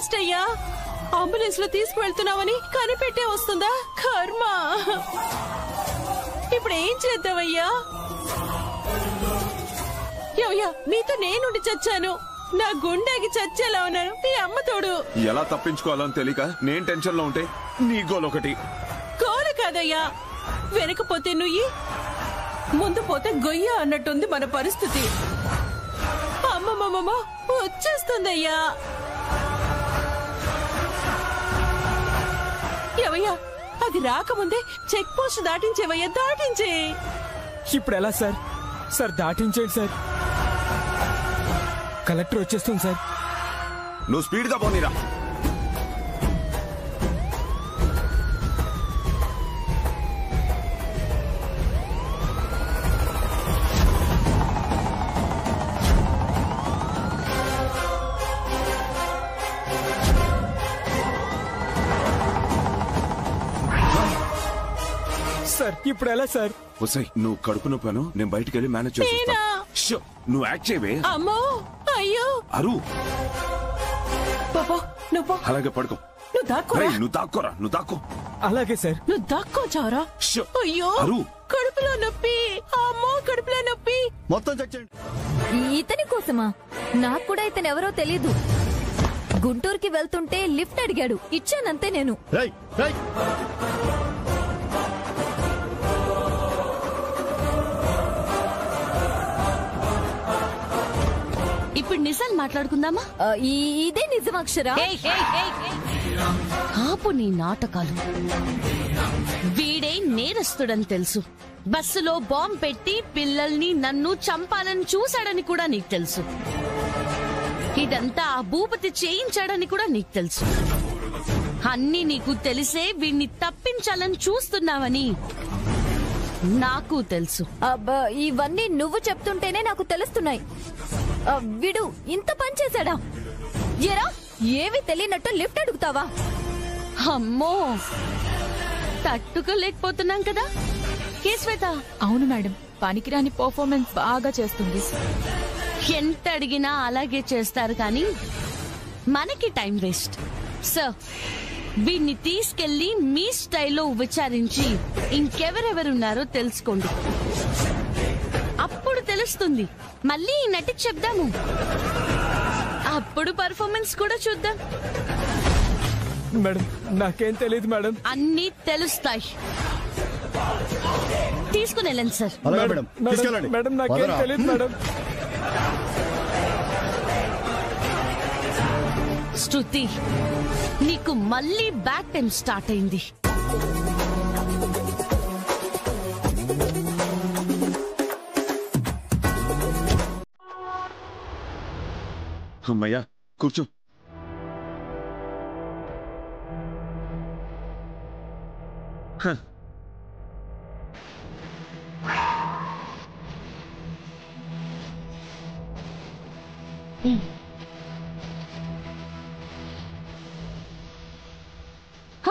Waste అయ్యా. Ambulance లో తీసుకువెళ్తున్నావని కనిపెట్టే వస్తుందా? కర్మ. ఇప్పుడు ఏం చేద్దామయ్యా? యవ్యా, నీతో నేనుండి చచ్చాను. నా గుండెకి చచ్చేలా ఉన్నాను. ఈ అమ్మ తోడు. ఎలా తప్పించుకోవాలని తెలియక నేను టెన్షన్ లో ఉంటే నీ గోల్ ఒకటి. గోలు కాదయ్యా, వెనకపోతే నుయ్యి, ముందు పోతే గొయ్య అన్నట్టుంది మన పరిస్థితి. అమ్మమ్మమ్మ వచ్చేస్తుందయ్యా. ఎవయ్యా, అది రాకముందే చెక్ పోస్ట్ దాటించేవయ్యా, దాటించే. ఇప్పుడు ఎలా సార్? సార్ దాటించేయండి సార్. కలెక్టర్ వచ్చేస్తుంది సార్. నువ్వు స్పీడ్ గా పోనీరా. సార్ ఇప్పుడు ఎలా సార్? వస్తాయి, నువ్వు కడుపు నొప్పాను, నేను బయటికి వెళ్ళి మేనేజ్ చేస్తా. నువ్వు యాక్ట్ చేయవే. అమ్మో, అయ్యో, అరు పాపా, నువ్వు అలాగే పడుకో. నువ్వు దాక్కోరా. నువ్వు దాక్కోరా, నువ్వు దాక్కో. అలాగే సార్. నువ్వు దాక్కో చారా. అయ్యో, అరు కడుపులో నొప్పి. అమ్మో, కడుపులో నొప్పి. మొత్తం చెక్ చేయండి. ఇతని కోసమా? నాకు కూడా ఇతను ఎవరో తెలీదు. గుంటూరుకి వెళ్తుంటే లిఫ్ట్ అడిగాడు, ఇచ్చానంతే నేను. ఇప్పుడు నిజాలు మాట్లాడుకుందామా? ఇదే నిజమక్షరా? ఆపు నీ నాటకాలు. వీడే నేరస్తుడని తెలుసు. బస్సులో బాంబు పెట్టి పిల్లల్ని నన్ను చంపాలని చూశాడని కూడా నీకు తెలుసు. ఇదంతా ఆ భూపతి చేయించాడని కూడా నీకు తెలుసు. అన్నీ నీకు తెలిసే వీణ్ణి తప్పించాలని చూస్తున్నావని నాకు తెలుసు. ఇవన్నీ నువ్వు చెప్తుంటేనే నాకు తెలుస్తున్నాయి. వీడు ఇంత పని చేశాడా? ఏరా, ఏవి తెలియనట్టు లిఫ్ట్ అడుగుతావా? అమ్మో, తట్టుకోలేకపోతున్నాం కదా. కేశ్వేత. అవును మేడం, పనికిరాని పర్ఫార్మెన్స్ బాగా చేస్తుంది. ఎంత అడిగినా అలాగే చేస్తారు కానీ మనకి టైం వేస్ట్. సార్, వీడిని తీసుకెళ్లి మీ స్టైల్లో విచారించి ఇంకెవరెవరున్నారో తెలుసుకోండి. అప్పుడు తెలుస్తుంది. మళ్ళీ నటికి చెప్దాము. అప్పుడు పర్ఫార్మెన్స్ కూడా చూద్దాం. మేడం, నాకేం తెలియదు మేడం. అన్నీ తెలుస్తాయి. తీసుకుని వెళ్ళండి సార్. మేడం, నాకేం తెలియదు మేడం. శృతి, నీకు మళ్ళీ బ్యాక్ టైం స్టార్ట్ అయింది. అమ్మయ్యా, కూర్చో.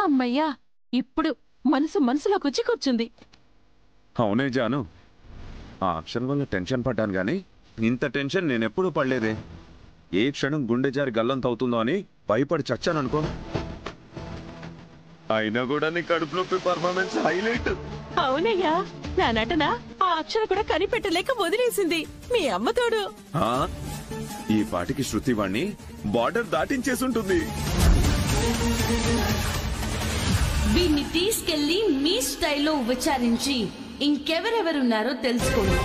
అమ్మయ్యా, ఇప్పుడు మనసులోకి వచ్చి కూర్చుంది. అవునే జాను, ఆ అక్షరం వల్ల టెన్షన్ పడ్డాను గాని ఇంత టెన్షన్ నేనెప్పుడు పడలేదే. ఏ క్షణం గుండె జారి గల్లంత అవుతుందో అని భయపడి చచ్చాననుకో. అయినా కూడా నీ కడుపు నొప్పి పర్ఫార్మెన్స్ హైలైట్. అవునయ్యా, నా నటన ఆ అక్షరం కూడా కనిపెట్టలేక వదిలేసింది. మీ అమ్మ తోడు. ఈ పాటికి శృతి వాణ్ణి బార్డర్ దాటించేసుంటుంది. వీడిని తీసుకెళ్లి మీ స్టైల్లో విచారించి ఇంకెవరెవరున్నారో తెలుసుకోండి.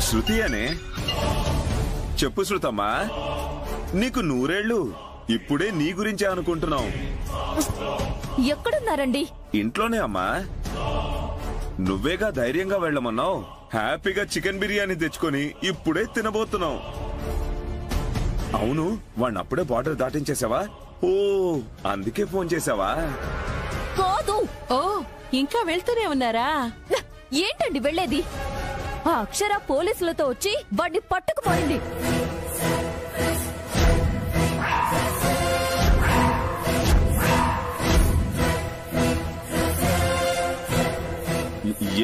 శృతి అనే చెప్పు శృతమ్మా, నీకు 100 ఏళ్ళు. ఇప్పుడే నీ గురించే అనుకుంటున్నావు. ఎక్కడున్నారండి? ఇంట్లోనే అమ్మా. నువ్వేగా ధైర్యంగా వెళ్ళమన్నావు. హ్యాపీగా చికెన్ బిర్యానీ తెచ్చుకొని ఇప్పుడే తినబోతున్నావు. అవును, వాణ్ణి అప్పుడే బార్డర్ దాటించేసావా? ఓ, అందుకే ఫోన్ చేసావా? కాదు. ఓ, ఇంకా వెళ్తూనే ఉన్నారా? ఏంటండి వెళ్లేది? ఆ అక్షర పోలీసులతో వచ్చి వాడిని పట్టుకుపోయింది.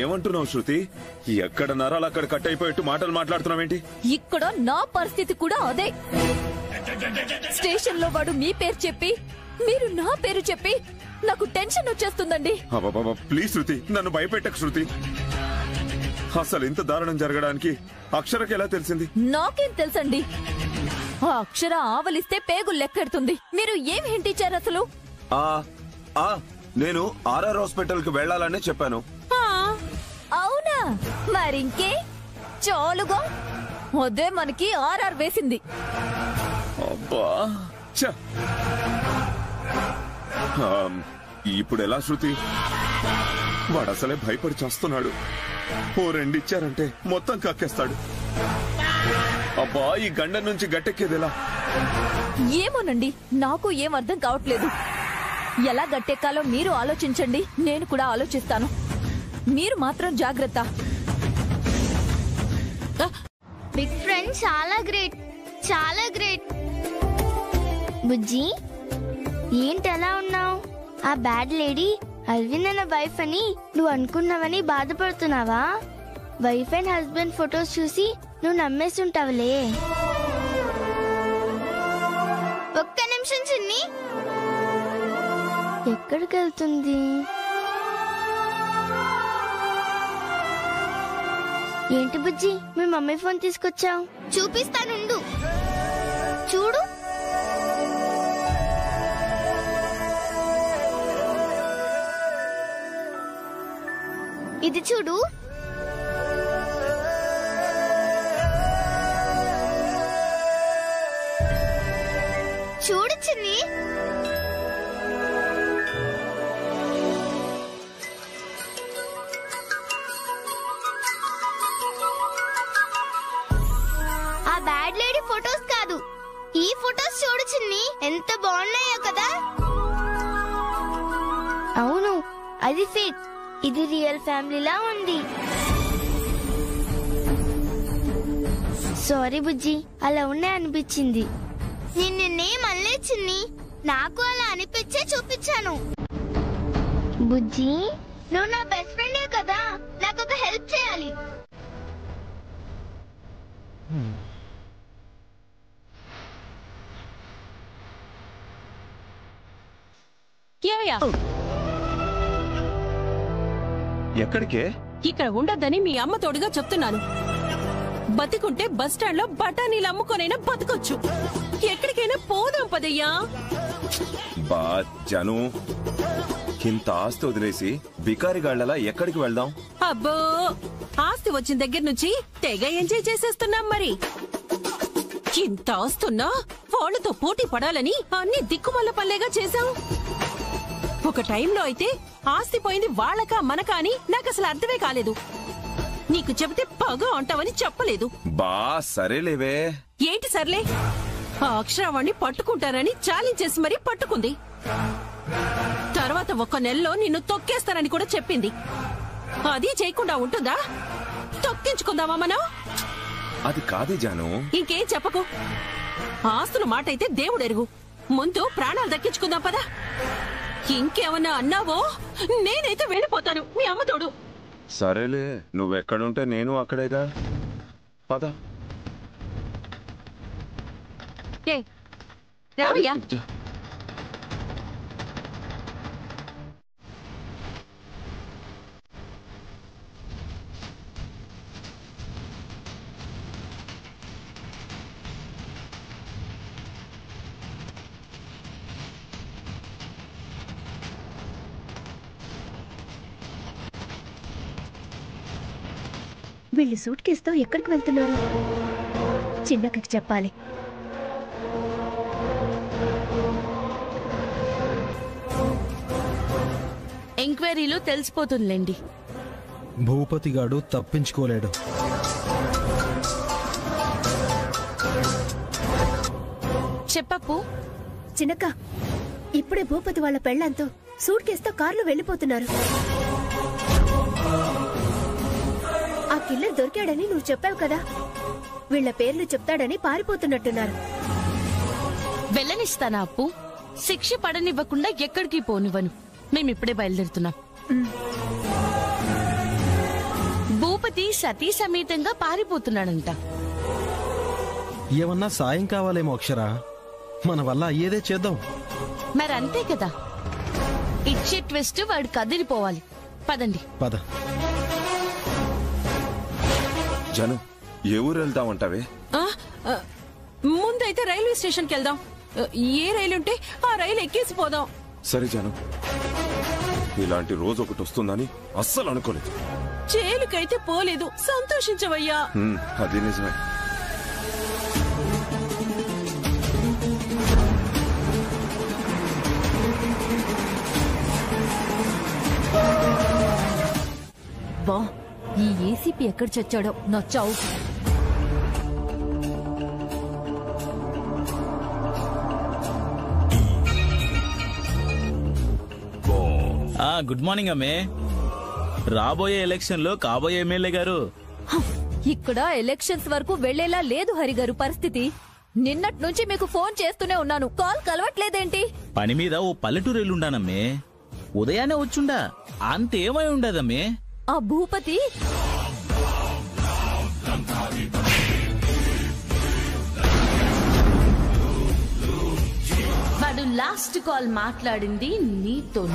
ఏమంటున్నావు శృతి? ఎక్కడ నరాలు అక్కడ కట్ అయిపోయేట్టు మాటలు మాట్లాడుతున్నావేంటి? ఇక్కడ నా పరిస్థితి కూడా అదే. స్టేషన్ లో వాడు మీ పేరు చెప్పి, మీరు నా పేరు చెప్పి నాకు టెన్షన్ వచ్చేస్తుందండి. ప్లీజ్ శృతి, నన్ను భయపెట్టకు శృతి. అసలు ఇంత దారుణం జరగడానికి అక్షరకి ఎలా తెలిసింది? నాకేం తెలుసండి. ఆ అక్షర ఆవలిస్తే పేగు లెక్కెడుతుంది. మీరు ఏం హింట్ ఇచ్చారు అసలు? నేను ఆర్ఆర్ హాస్పిటల్ కి వెళ్లాలని చెప్పాను. అవునా? మరింకే చాలుగా అదే మనకి ఆర్ఆర్ వేసింది. అబ్బా ఇప్పుడు ఎలా శృతి? వాడు అసలే భయపడి చేస్తున్నాడు. ఓ రెండిచ్చారంటే మొత్తం కక్కేస్తాడు. అబ్బా ఈ గండ నుంచి గట్టెక్కేదిలా? ఏమోనండి, నాకు ఏం అర్థం కావట్లేదు. ఎలా గట్టెక్కాలో మీరు ఆలోచించండి, నేను కూడా ఆలోచిస్తాను. మీరు మాత్రం జాగ్రత్త. బిగ్ ఫ్రెండ్ చాలా గ్రేట్, చాలా గ్రేట్. బుజ్జి ఏంటి ఎలా ఉన్నావు? ఆ బ్యాడ్ లేడీ అరవింద్ అన్న వైఫ్ అని నువ్వు అనుకున్నావని బాధపడుతున్నావా? వైఫ్ అండ్ హస్బెండ్ ఫొటోస్ చూసి నువ్వు నమ్మేస్తుంటావులే. ఒక్క నిమిషం చిన్ని. ఎక్కడికి వెళ్తుంది? ఏంటి బుజ్జి మీ మమ్మీ ఫోన్ తీసుకొచ్చావు? చూపిస్తానుండు. చూడు. ఇది చూడు. చూడు చిన్ని. ఆ బ్యాడ్ లేడీ ఫొటోస్ కాదు, ఈ ఫొటోస్ చూడు చిన్ని, ఎంత బాగున్నాయో కదా. అవును, అది ఫేక్, ఇది రియల్ ఫ్యామిలీలా ఉంది. సారీ బుజ్జి, అలా ఉన్నాయి అనిపించింది. నిన్నేం అనలే చిన్ని, నాకు అలా అనిపించే చూపించాను. బుజ్జి నువ్వు నా బెస్ట్ ఫ్రెండే కదా, నాకు ఒక హెల్ప్ చేయాలి. ఎక్కడికే? ఇక్కడ ఉండొద్దని మీ అమ్మ తోడుగా చెప్తున్నాను. బతికుంటే బస్ స్టాండ్ లో బఠానీలు అమ్ముకోనైనా బతకొచ్చు. ఎక్కడికైనా పోదాం పదయ్యా. బా జను, ఇంత ఆస్తి వదిలేసి బికారిగాళ్లలా ఎక్కడికి వెళ్దాం? అబ్బో, ఆస్తి వచ్చిన దగ్గర నుంచి తెగ ఎంజాయ్ చేసేస్తున్నాం. మరి ఇంత ఆస్తున్నా వాళ్ళతో పోటీ పడాలని అన్ని దిక్కుమల్ల పల్లేగా చేశాం. ఒక టైంలో అయితే ఆస్తి పోయింది వాళ్ళకా మనకా అని నాకు అసలు అర్థమే కాలేదు. నీకు చెబితే పగ అంటావని చెప్పలేదు. బా సరేలేవే. ఏంటి సర్లే? ఆ అక్షరవాణ్ణి పట్టుకుంటారని ఛాలెంజ్ చేసి మరీ పట్టుకుంది. తర్వాత 1 నెలలో నిన్ను తొక్కేస్తానని కూడా చెప్పింది. అది చేయకుండా ఉంటుందా? తొక్కించుకుందామా మనం? అది కాదే జాను. ఇంకేం చెప్పకు. ఆస్తుల మాట అయితే దేవుడెరుగు. ముందు ప్రాణాలు దక్కించుకుందాం పదా. ఇంకేమన్నా అన్నావో నేనైతే వెళ్ళిపోతాను. మీ అమ్మ తోడు. సరేలే, నువ్వెక్కడుంటే నేను అక్కడేగా. పద. రావయ్యా. వీళ్ళు సూట్ కేసుతో ఎక్కడికి వెళ్తున్నారు? చిన్నక్కకి చెప్పాలి. ఎంక్వైరీలో తెలిసిపోతుందిలేండి. భూపతిగాడు తప్పించుకోలేడు. చెప్పప్పు. చిన్నక్క, ఇప్పుడే భూపతి వాళ్ళ పెళ్ళంతో సూట్ కేసుతో కారులో వెళ్లిపోతున్నారు. ఆ కిల్లర్ దొరికాడని నువ్వు చెప్పావు కదా, వీళ్ల పేర్లు చెప్తాడని పారిపోతున్నట్టున్నారు. వెళ్ళనిస్తానా అప్పు? శిక్ష పడనివ్వకుండా ఎక్కడికి పోనివ్వను. మేమిప్పుడే బయలుదేరుతున్నాం. సతీ సమేతంగా పారిపోతున్నాడంట. ఏమన్నా సాయం కావాలేమో అక్షర, మన వల్ల అయ్యేదే చేద్దాం. మరంతే కదా, ఇచ్చే ట్విస్ట్ వాడు కదిలిపోవాలి. పదండి. పద. జను, ఏ ఊరు వెళ్తామంటావే? ముందైతే రైల్వే స్టేషన్కి వెళ్దాం. ఏ రైలు ఉంటే ఆ రైలు ఎక్కేసిపోదాం. సరే జను, ఇలాంటి రోజు ఒకటి వస్తుందని అస్సలు అనుకోలేదు. జైలుకైతే పోలేదు, సంతోషించవయ్యా. అది నిజమే. బా, ఈ ఏసీపీ ఎక్కడ చచ్చాడో నా చావు. గుడ్ మార్నింగ్ అమ్మే. రాబోయే ఎలక్షన్ లో కాబోయే ఎమ్మెల్యే గారు. ఇక్కడ ఎలక్షన్స్ వరకు వెళ్లేలా లేదు హరిగారు పరిస్థితి. నిన్నటి నుంచి మీకు ఫోన్ చేస్తూనే ఉన్నాను, కాల్ కలవట్లేదేంటి? పని మీద ఓ పల్లెటూరు వెళ్ళుండానమ్మే. ఉదయాన్నే వచ్చుండా, అంతేమై ఉండదమ్మే. ఆ భూపతి వాడు లాస్ట్ కాల్ మాట్లాడింది నీతో.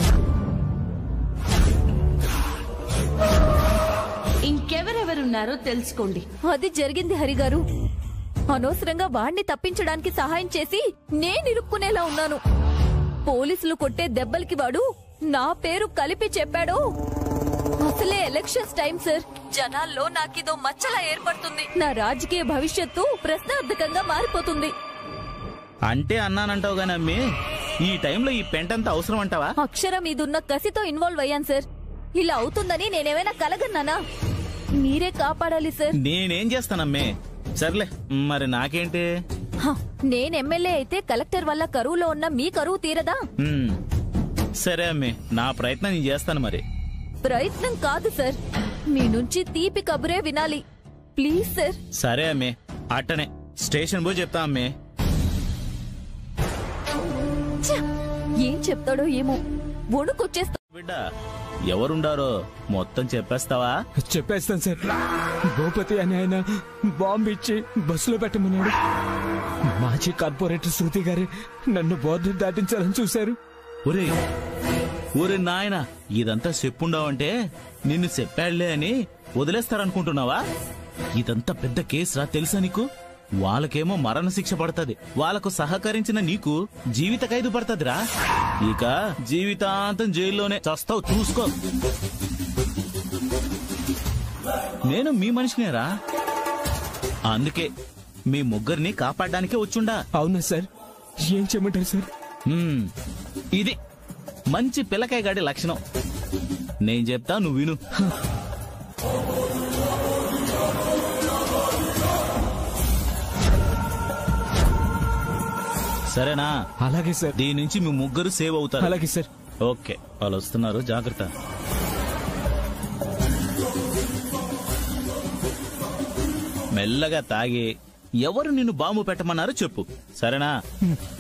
ఇంకెవరెవరున్నారో తెలుసుకోండి. అది జరిగింది హరిగారు. అనవసరంగా వాణ్ణి తప్పించడానికి సహాయం చేసి నేను ఇరుక్కునేలా ఉన్నాను. పోలీసులు కొట్టే దెబ్బలకి వాడు నా పేరు కలిపి చెప్పాడు. అసలే ఎలక్షన్స్ టైం సార్, జనాల్లో నాకిదో మచ్చలా ఏర్పడుతుంది. నా రాజకీయ భవిష్యత్తు ప్రశ్నార్థకంగా మారిపోతుంది. అంటే అన్నానంటావు గానీ అమ్మే, ఈ టైంలో ఈ పెంటంతా అవసరం అంటావా? అక్షర మీదున్న కసితో ఇన్వాల్వ్ అయ్యాను సార్. ఇలా అవుతుందని నేనేమైనా కలగన్నానా? మీరే కాపాడాలి సార్. నేనేం చేస్తానమ్మే? సర్లే, మరి నాకేంటి? నేను ఎమ్మెల్యే అయితే కలెక్టర్ వల్ల కరువులో ఉన్న మీ కరువు తీరదా? సరే అమ్మే, నా ప్రయత్నం నేను చేస్తాను. మరి ప్రయత్నం కాదు సార్, మీ నుంచి తీపి కబురే వినాలి. Please sir. సరే అమ్మే, అట్టనే స్టేషన్ పోయి చెప్తా అమ్మే. ఏం చెప్తాడో ఏమో, వణుకొచ్చేస్తా. బిడ్డ, ఎవరుండారో మొత్తం చెప్పేస్తావా? చెప్పేస్తాను సార్. భూపతి అని ఆయన బాంబు ఇచ్చి బస్సులో పెట్టమన్నాడు. మాజీ కార్పొరేటర్ శృతి గారే నన్ను బోర్డర్ దాటించాలని చూశారు. ఒరే ఒరే నాయనా, ఇదంతా చెప్పుండావంటే నిన్ను చెప్పాళ్లే అని వదిలేస్తారనుకుంటున్నావా? ఇదంతా పెద్ద కేసురా, తెలుసా నీకు? వాళ్ళకేమో మరణ శిక్ష పడుతుంది, వాళ్ళకు సహకరించిన నీకు జీవిత ఖైదు పడుతుందిరా. ఇక జీవితాంతం జైల్లోనే చస్తావు, చూసుకో. నేను మీ మనిషినేరా, అందుకే మీ ముగ్గురిని కాపాడడానికే వచ్చుండా. అవునా సార్? ఏం చేయమంటారు సార్? ఇది మంచి పిల్లకాయ గాడి లక్షణం. నేను చెప్తా, నువ్వు విను. సరేనా? అలాగే సార్. దీని నుంచి మీ ముగ్గురు సేవ్ అవుతారు. అలాగే సార్. ఓకే, వాళ్ళు వస్తున్నారు, జాగ్రత్త. మెల్లగా తాగి ఎవరు నిన్ను బాంబు పెట్టమన్నారో చెప్పు, సరేనా?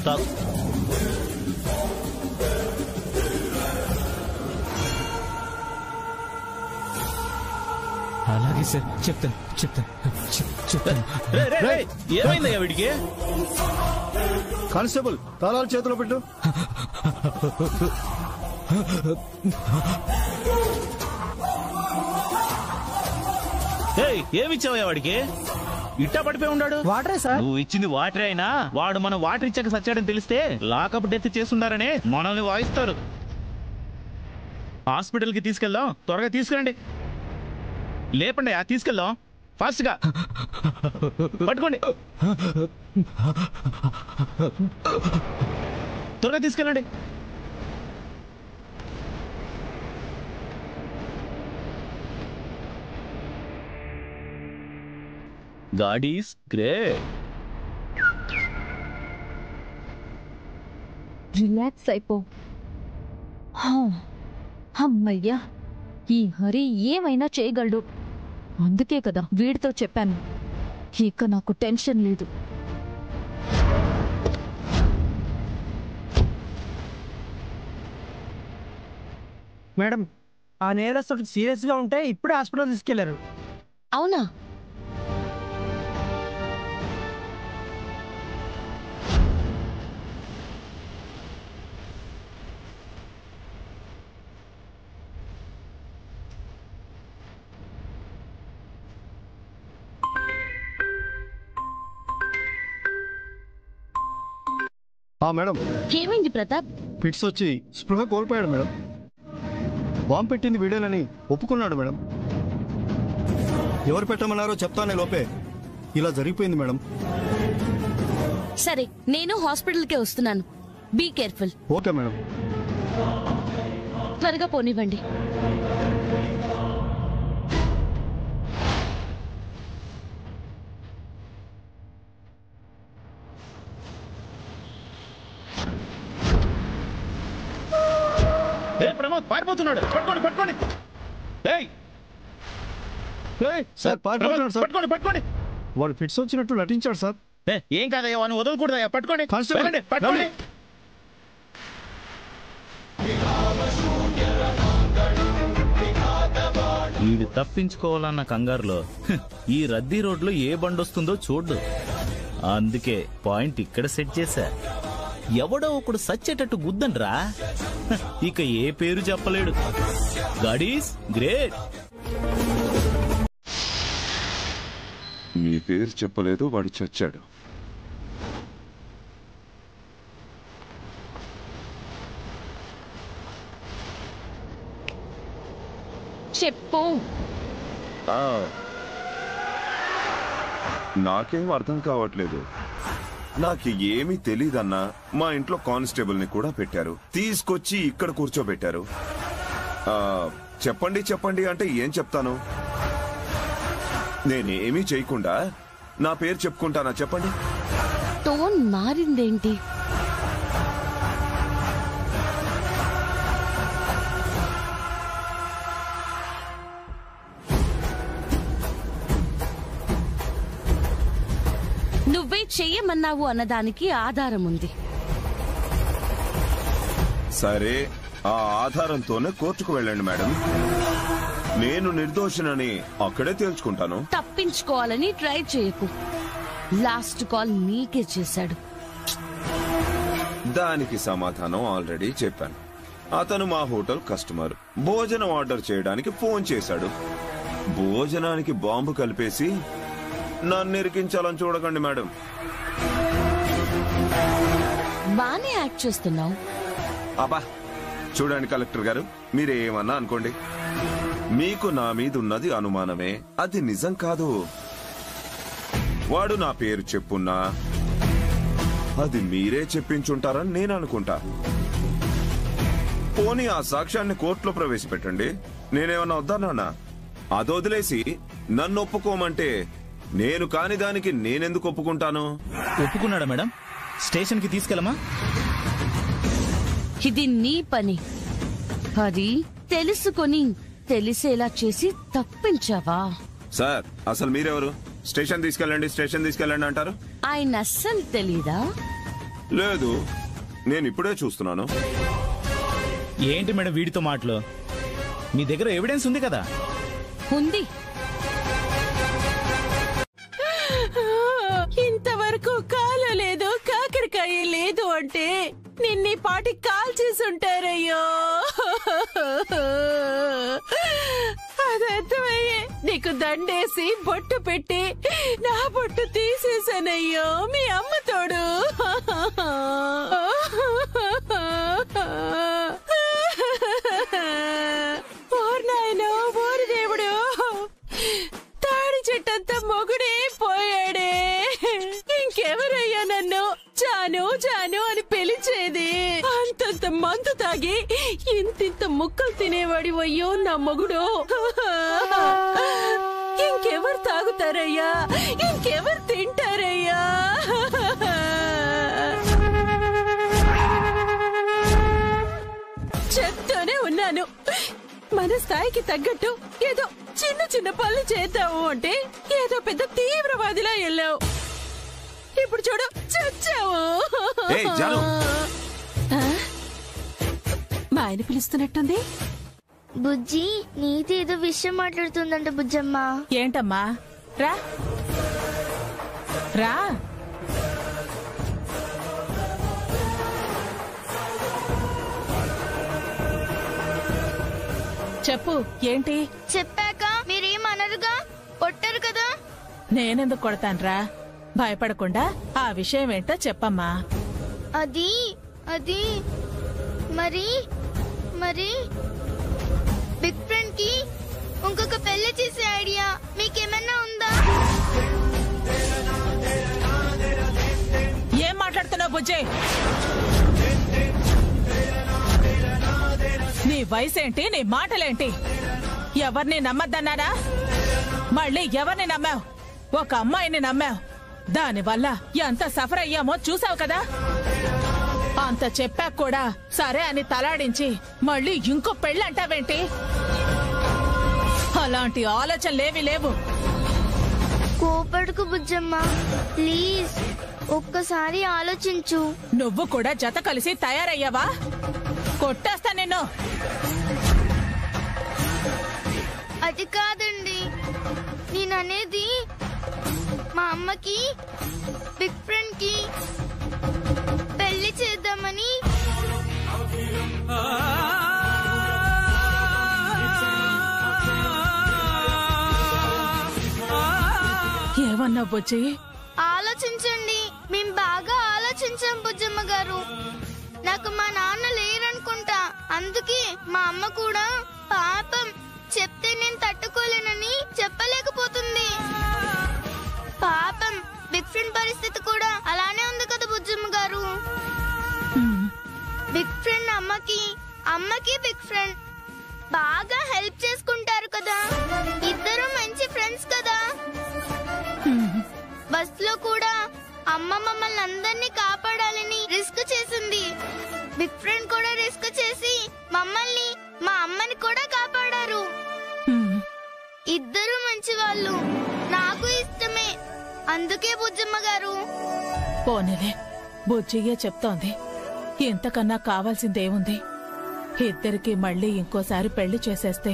తాగు. అలాగే సార్, చెప్తాను చెప్తాను చెప్తాను. ఏమైందయ్యా వీడికి? కానిస్టేబుల్, తాళాలు చేతిలో పెట్టు. ఏమిచ్చావయ్యా వాడికి? ఇట్టా పడిపోయి ఉన్నాడు. వాటరే సార్. నువ్వు ఇచ్చింది వాటరే అయినా వాడు మనం వాటర్ ఇచ్చాక సచ్చాడని తెలిస్తే లాకప్ డెత్ చేస్తున్నారని మనల్ని వాయిస్తారు. హాస్పిటల్ కి తీసుకెళ్దాం, త్వరగా తీసుకురండి. లేపండి, తీసుకెళ్దాం ఫాస్ట్ గా. పట్టుకోండి, త్వరగా తీసుకెళ్ళండి. God is great. రిలాక్స్ అయిపో. అమ్మయ్యా, ఈ హరి ఏమైనా చేయగలడు. అందుకే కదా వీడితో చెప్పాను, ఇక నాకు టెన్షన్ లేదు. మేడం, ఆ నేరస్తుడు సీరియస్ గా ఉంటే ఇప్పుడే హాస్పిటల్ తీసుకెళ్లారు. అవునా? మేడం, ఏమైంది ప్రతాప్? ఫిట్స్ వచ్చి స్పృహ కోల్పోయాడు మేడం. బాంబు పెట్టింది వీడేనని ఒప్పుకున్నాడు మేడం. ఎవరు పెట్టమన్నారో చెప్తానే లోపే ఇలా జరిగిపోయింది మేడం. సరే, నేను హాస్పిటల్కే వస్తున్నాను. Be careful. Okay madam. త్వరగా పోనివ్వండి. ప్రమోద్ పారిపోతున్నాడు. పట్టుకోండి పట్టుకోండి. సార్ పారిపోతున్నాడు సార్. పట్టుకోండి పట్టుకోండి. వాడు ఫిట్స్ వచ్చినట్టు నటించాడు సార్. ఏం కాదయ్యా, వాడిని వదలకూడదయ్యా. పట్టుకోండి కానిస్టేబుల్, పట్టుకోండి. వీడు తప్పించుకోవాలన్న కంగారులో ఈ రద్దీ రోడ్లో ఏ బండొస్తుందో చూడ్డు. అందుకే పాయింట్ ఇక్కడ సెట్ చేశా. ఎవడో ఒకడు సచ్చేటట్టు గుద్దండ్రా. ఇక ఏ పేరు చెప్పలేడు. గాడీస్ గ్రేట్. మీ పేరు చెప్పలేదు, వాడు చచ్చాడు. చెప్పు. నాకేం అర్థం కావట్లేదు. నాకు ఏమీ తెలీదన్నా. మా ఇంట్లో కానిస్టేబుల్ ని కూడా పెట్టారు, తీసుకొచ్చి ఇక్కడ కూర్చోబెట్టారు. చెప్పండి చెప్పండి అంటే ఏం చెప్తాను? నేనేమీ చేయకుండా నా పేరు చెప్పుకుంటానా చెప్పండి? టోన్ మారిందేంటి? నువ్వే చెయ్యమన్నావు అన్నదానికి ఆధారం ఉంది. సరే, ఆ ఆధారంతోనే కోర్టుకు వెళ్ళండి మేడం. నేను నిర్దోషినని అక్కడే తేల్చుకుంటాను. తప్పించుకోవాలని ట్రై చేయకు. లాస్ట్ కాల్ నీకే చేశాడు. దానికి సమాధానం ఆల్రెడీ చెప్పాను. అతను మా హోటల్ కస్టమర్. భోజనం ఆర్డర్ చేయడానికి ఫోన్ చేశాడు. భోజనానికి బాంబు కలిపేసి నన్ను ఇరికించాలని చూడకండి మేడం. బానే యాక్ట్ చేస్తున్నావు. అబ్బా చూడండి కలెక్టర్ గారు, మీరేమన్నా అనుకోండి, మీకు నా మీద ఉన్నది అనుమానమే, అది నిజం కాదు. వాడు నా పేరు చెప్పున్నా అది మీరే చెప్పించుంటారని నేను అనుకుంటా. పోనీ ఆ సాక్ష్యాన్ని కోర్టులో ప్రవేశపెట్టండి. నేనేమన్నా వద్దన్నా? అది వదిలేసి నన్ను ఒప్పుకోమంటే నేను కాని దానికి నేనెందుకు ఒప్పుకుంటాను? ఒప్పుకున్నాడా మేడం? స్టేషన్ కి తీసుకెళ్ళమా? ఇది నీ పని. అది తెలుసుకొని తెలిసేలా చేసి తప్పించావా? సార్, అసలు మీరెవరు? స్టేషన్ తీసుకెళ్ళండి, స్టేషన్ తీసుకెళ్ళండి అంటారు. ఆయన అస్సలు తెలీదా? లేదు, నేను ఇప్పుడే చూస్తున్నాను. ఏంటి మేడం వీడితో మాటలు? మీ దగ్గర ఎవిడెన్స్ ఉంది కదా? ఉంది. ఇంతవరకు కాలు లేదు, కాకరకాయ లేదు అంటే నిన్నీ పాటి కాల్ చేసుంటారయ్యో. అది అర్థమయ్యే నీకు దండేసి బొట్టు పెట్టి నా బొట్టు తీసేసానయ్యో మీ అమ్మ తోడు. ఓర్నాయనో ఓరి దేవుడు, తాడి చెట్టంతా మొగుడే పోయాడే. ఇంకెవరయ్యా నన్ను జాను జాను అని పిలిచేది? అంతంత మందు తాగి ఇంతింత ముక్కలు తినేవాడి అయ్యో నా మొగుడు. ఇంకెవరు తాగుతారయ్యా? ఇంకెవరు తింటారయ్యా? చెప్తూనే ఉన్నాను, మన స్థాయికి తగ్గట్టు ఏదో చిన్న చిన్న పనులు చేద్దాము అంటే ఏదో పెద్ద తీవ్రవాదిలా వెళ్ళావు. ఇప్పుడు చూడు చచ్చావు. ఏయ్, జాను. మా ఆయన పిలుస్తున్నట్టుంది. బుజ్జి నీతి ఏదో విషయం మాట్లాడుతుందంట బుజ్జమ్మ. ఏంటమ్మా? రా రా. చెప్పు, ఏంటి? చెప్పాక మీరేమనరుగా? కొట్టరు కదా? నేనెందుకు కొడతాన్రా? భయపడకుండా ఆ విషయం ఏంటో చెప్పమ్మా. అది అది మరి మరి బిగ్ ఫ్రెండ్ కి ఇంకొక పెళ్లి చేసే ఐడియా మీకేమన్నా ఉందా? ఏం మాట్లాడుతున్నావు బుజ్జి? నీ వయసేంటి, నీ మాటలేంటి? ఎవరిని నమ్మద్దన్నారా? మళ్ళీ ఎవరిని నమ్మావు? ఒక అమ్మాయిని నమ్మావు. దానివల్ల ఎంత సఫర్ అయ్యామో చూసావు కదా. అంత చెప్పాక కూడా సరే అని తలాడించి మళ్ళీ ఇంకో పెళ్ళంటావేంటి? అలాంటి ఆలోచనలేవి లేవు. కోపడుకు బుజ్జమ్మ, ప్లీజ్ ఒక్కసారి ఆలోచించు. నువ్వు కూడా జత కలిసి తయారయ్యావా? కొట్టేస్తా నిన్ను. అది కాదండి, నేననేది మా అమ్మకి బిగ్ ఫ్రెండ్ కి పెళ్లి చేద్దామని. ఏమన్నా బుజ్జి? ఆలోచించండి, మేం బాగా ఆలోచించాం బుజ్జమ్మ గారు. నాకు మా నాన్న లేరనుకుంటా, అందుకే మా అమ్మ కూడా పాపం చెప్తే నేను తట్టుకోలేనని చెప్పలేకపోతుంది. పాపం బిగ్ ఫ్రెండ్ పరిస్థితి కూడా అలానే ఉంది కదా బుజ్జమ్మ గారు. బిగ్ ఫ్రెండ్ అమ్మకి బిగ్ ఫ్రెండ్ బాగా హెల్ప్ చేసుకుంటారు కదా. ఇద్దరు మంచి ఫ్రెండ్స్ కదా. బస్ లో కూడా అమ్మ మమ్మల్ని అందరినీ కాపాడాలని రిస్క్ చేసింది. బిగ్ ఫ్రెండ్ కూడా రిస్క్ చేసి మమ్మల్ని, మా అమ్మని కూడా కాపాడారు. ఇద్దరు మంచి వాళ్ళు, నాకు ఇష్టమే. అందుకే బుజ్జమ్మ గారు. పోనీలే, బుజ్జియే చెప్తోంది. ఇంతకన్నా కావాల్సిందేముంది? ఇద్దరికి మళ్ళీ ఇంకోసారి పెళ్లి చేసేస్తే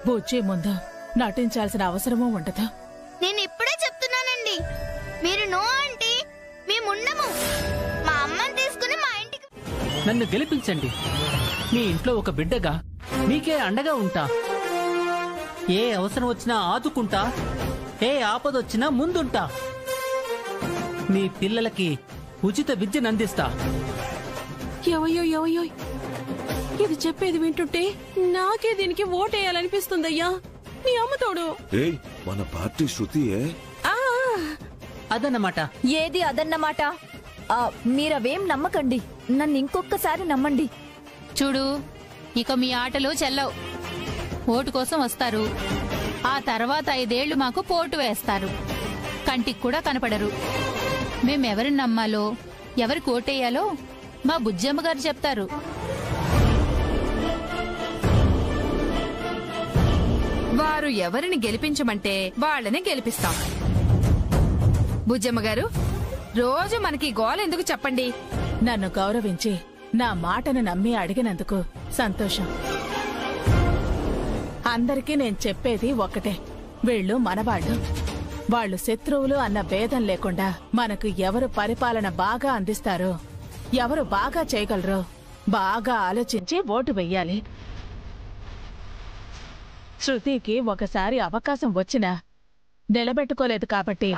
బుజ్జి ముందు నటించాల్సిన అవసరమూ ఉండదు. నేను ఇప్పుడే చెప్తున్నానండి, మీరు నో అంటే మేముండము. మా అమ్మని తీసుకుని మా ఇంటికి. నన్ను గెలిపించండి. మీ ఇంట్లో ఒక బిడ్డగా మీకే అండగా ఉంటా. ఏ అవసరం వచ్చినా ఆదుకుంటా, ఏ ఆపదొచ్చినా ముందుంటా. మీ పిల్లలకి ఉచిత విద్యను అందిస్తా. ఎవయో ఇది చెప్పేది వింటుంటే నాకే దీనికి ఓటేయాలనిపిస్తుందయ్యా. నీ అమ్మతోడు మన పార్టీ శృతియే. అదన్నమాట. ఏది అదన్నమాట? మీరవేం నమ్మకండి, నన్ను ఇంకొకసారి నమ్మండి. చూడు, ఇక మీ ఆటలు చెల్లవు. ఓటు కోసం వస్తారు, ఆ తర్వాత 5 ఏళ్లు మాకు పోటు వేస్తారు. కంటికి కూడా కనపడరు. మేమెవరిని నమ్మాలో, ఎవరికి ఓటేయాలో మా బుజ్జమ్మ గారు చెప్తారు. వారు ఎవరిని గెలిపించమంటే వాళ్ళని గెలిపిస్తాం. బుజ్జమ్మ గారు, రోజు మనకి గోల ఎందుకు చెప్పండి? నన్ను గౌరవించి నా మాటను నమ్మి అడిగినందుకు సంతోషం. అందరికీ నేను చెప్పేది ఒక్కటే, వీళ్ళు మనవాళ్లు. వాళ్ళు శత్రువులు అన్న భేదం లేకుండా మనకు ఎవరు పరిపాలన బాగా అందిస్తారో, ఎవరు బాగా చేయగలరో బాగా ఆలోచించి ఓటు వెయ్యాలి. శృతికి ఒకసారి అవకాశం వచ్చినా నిలబెట్టుకోలేదు కాబట్టి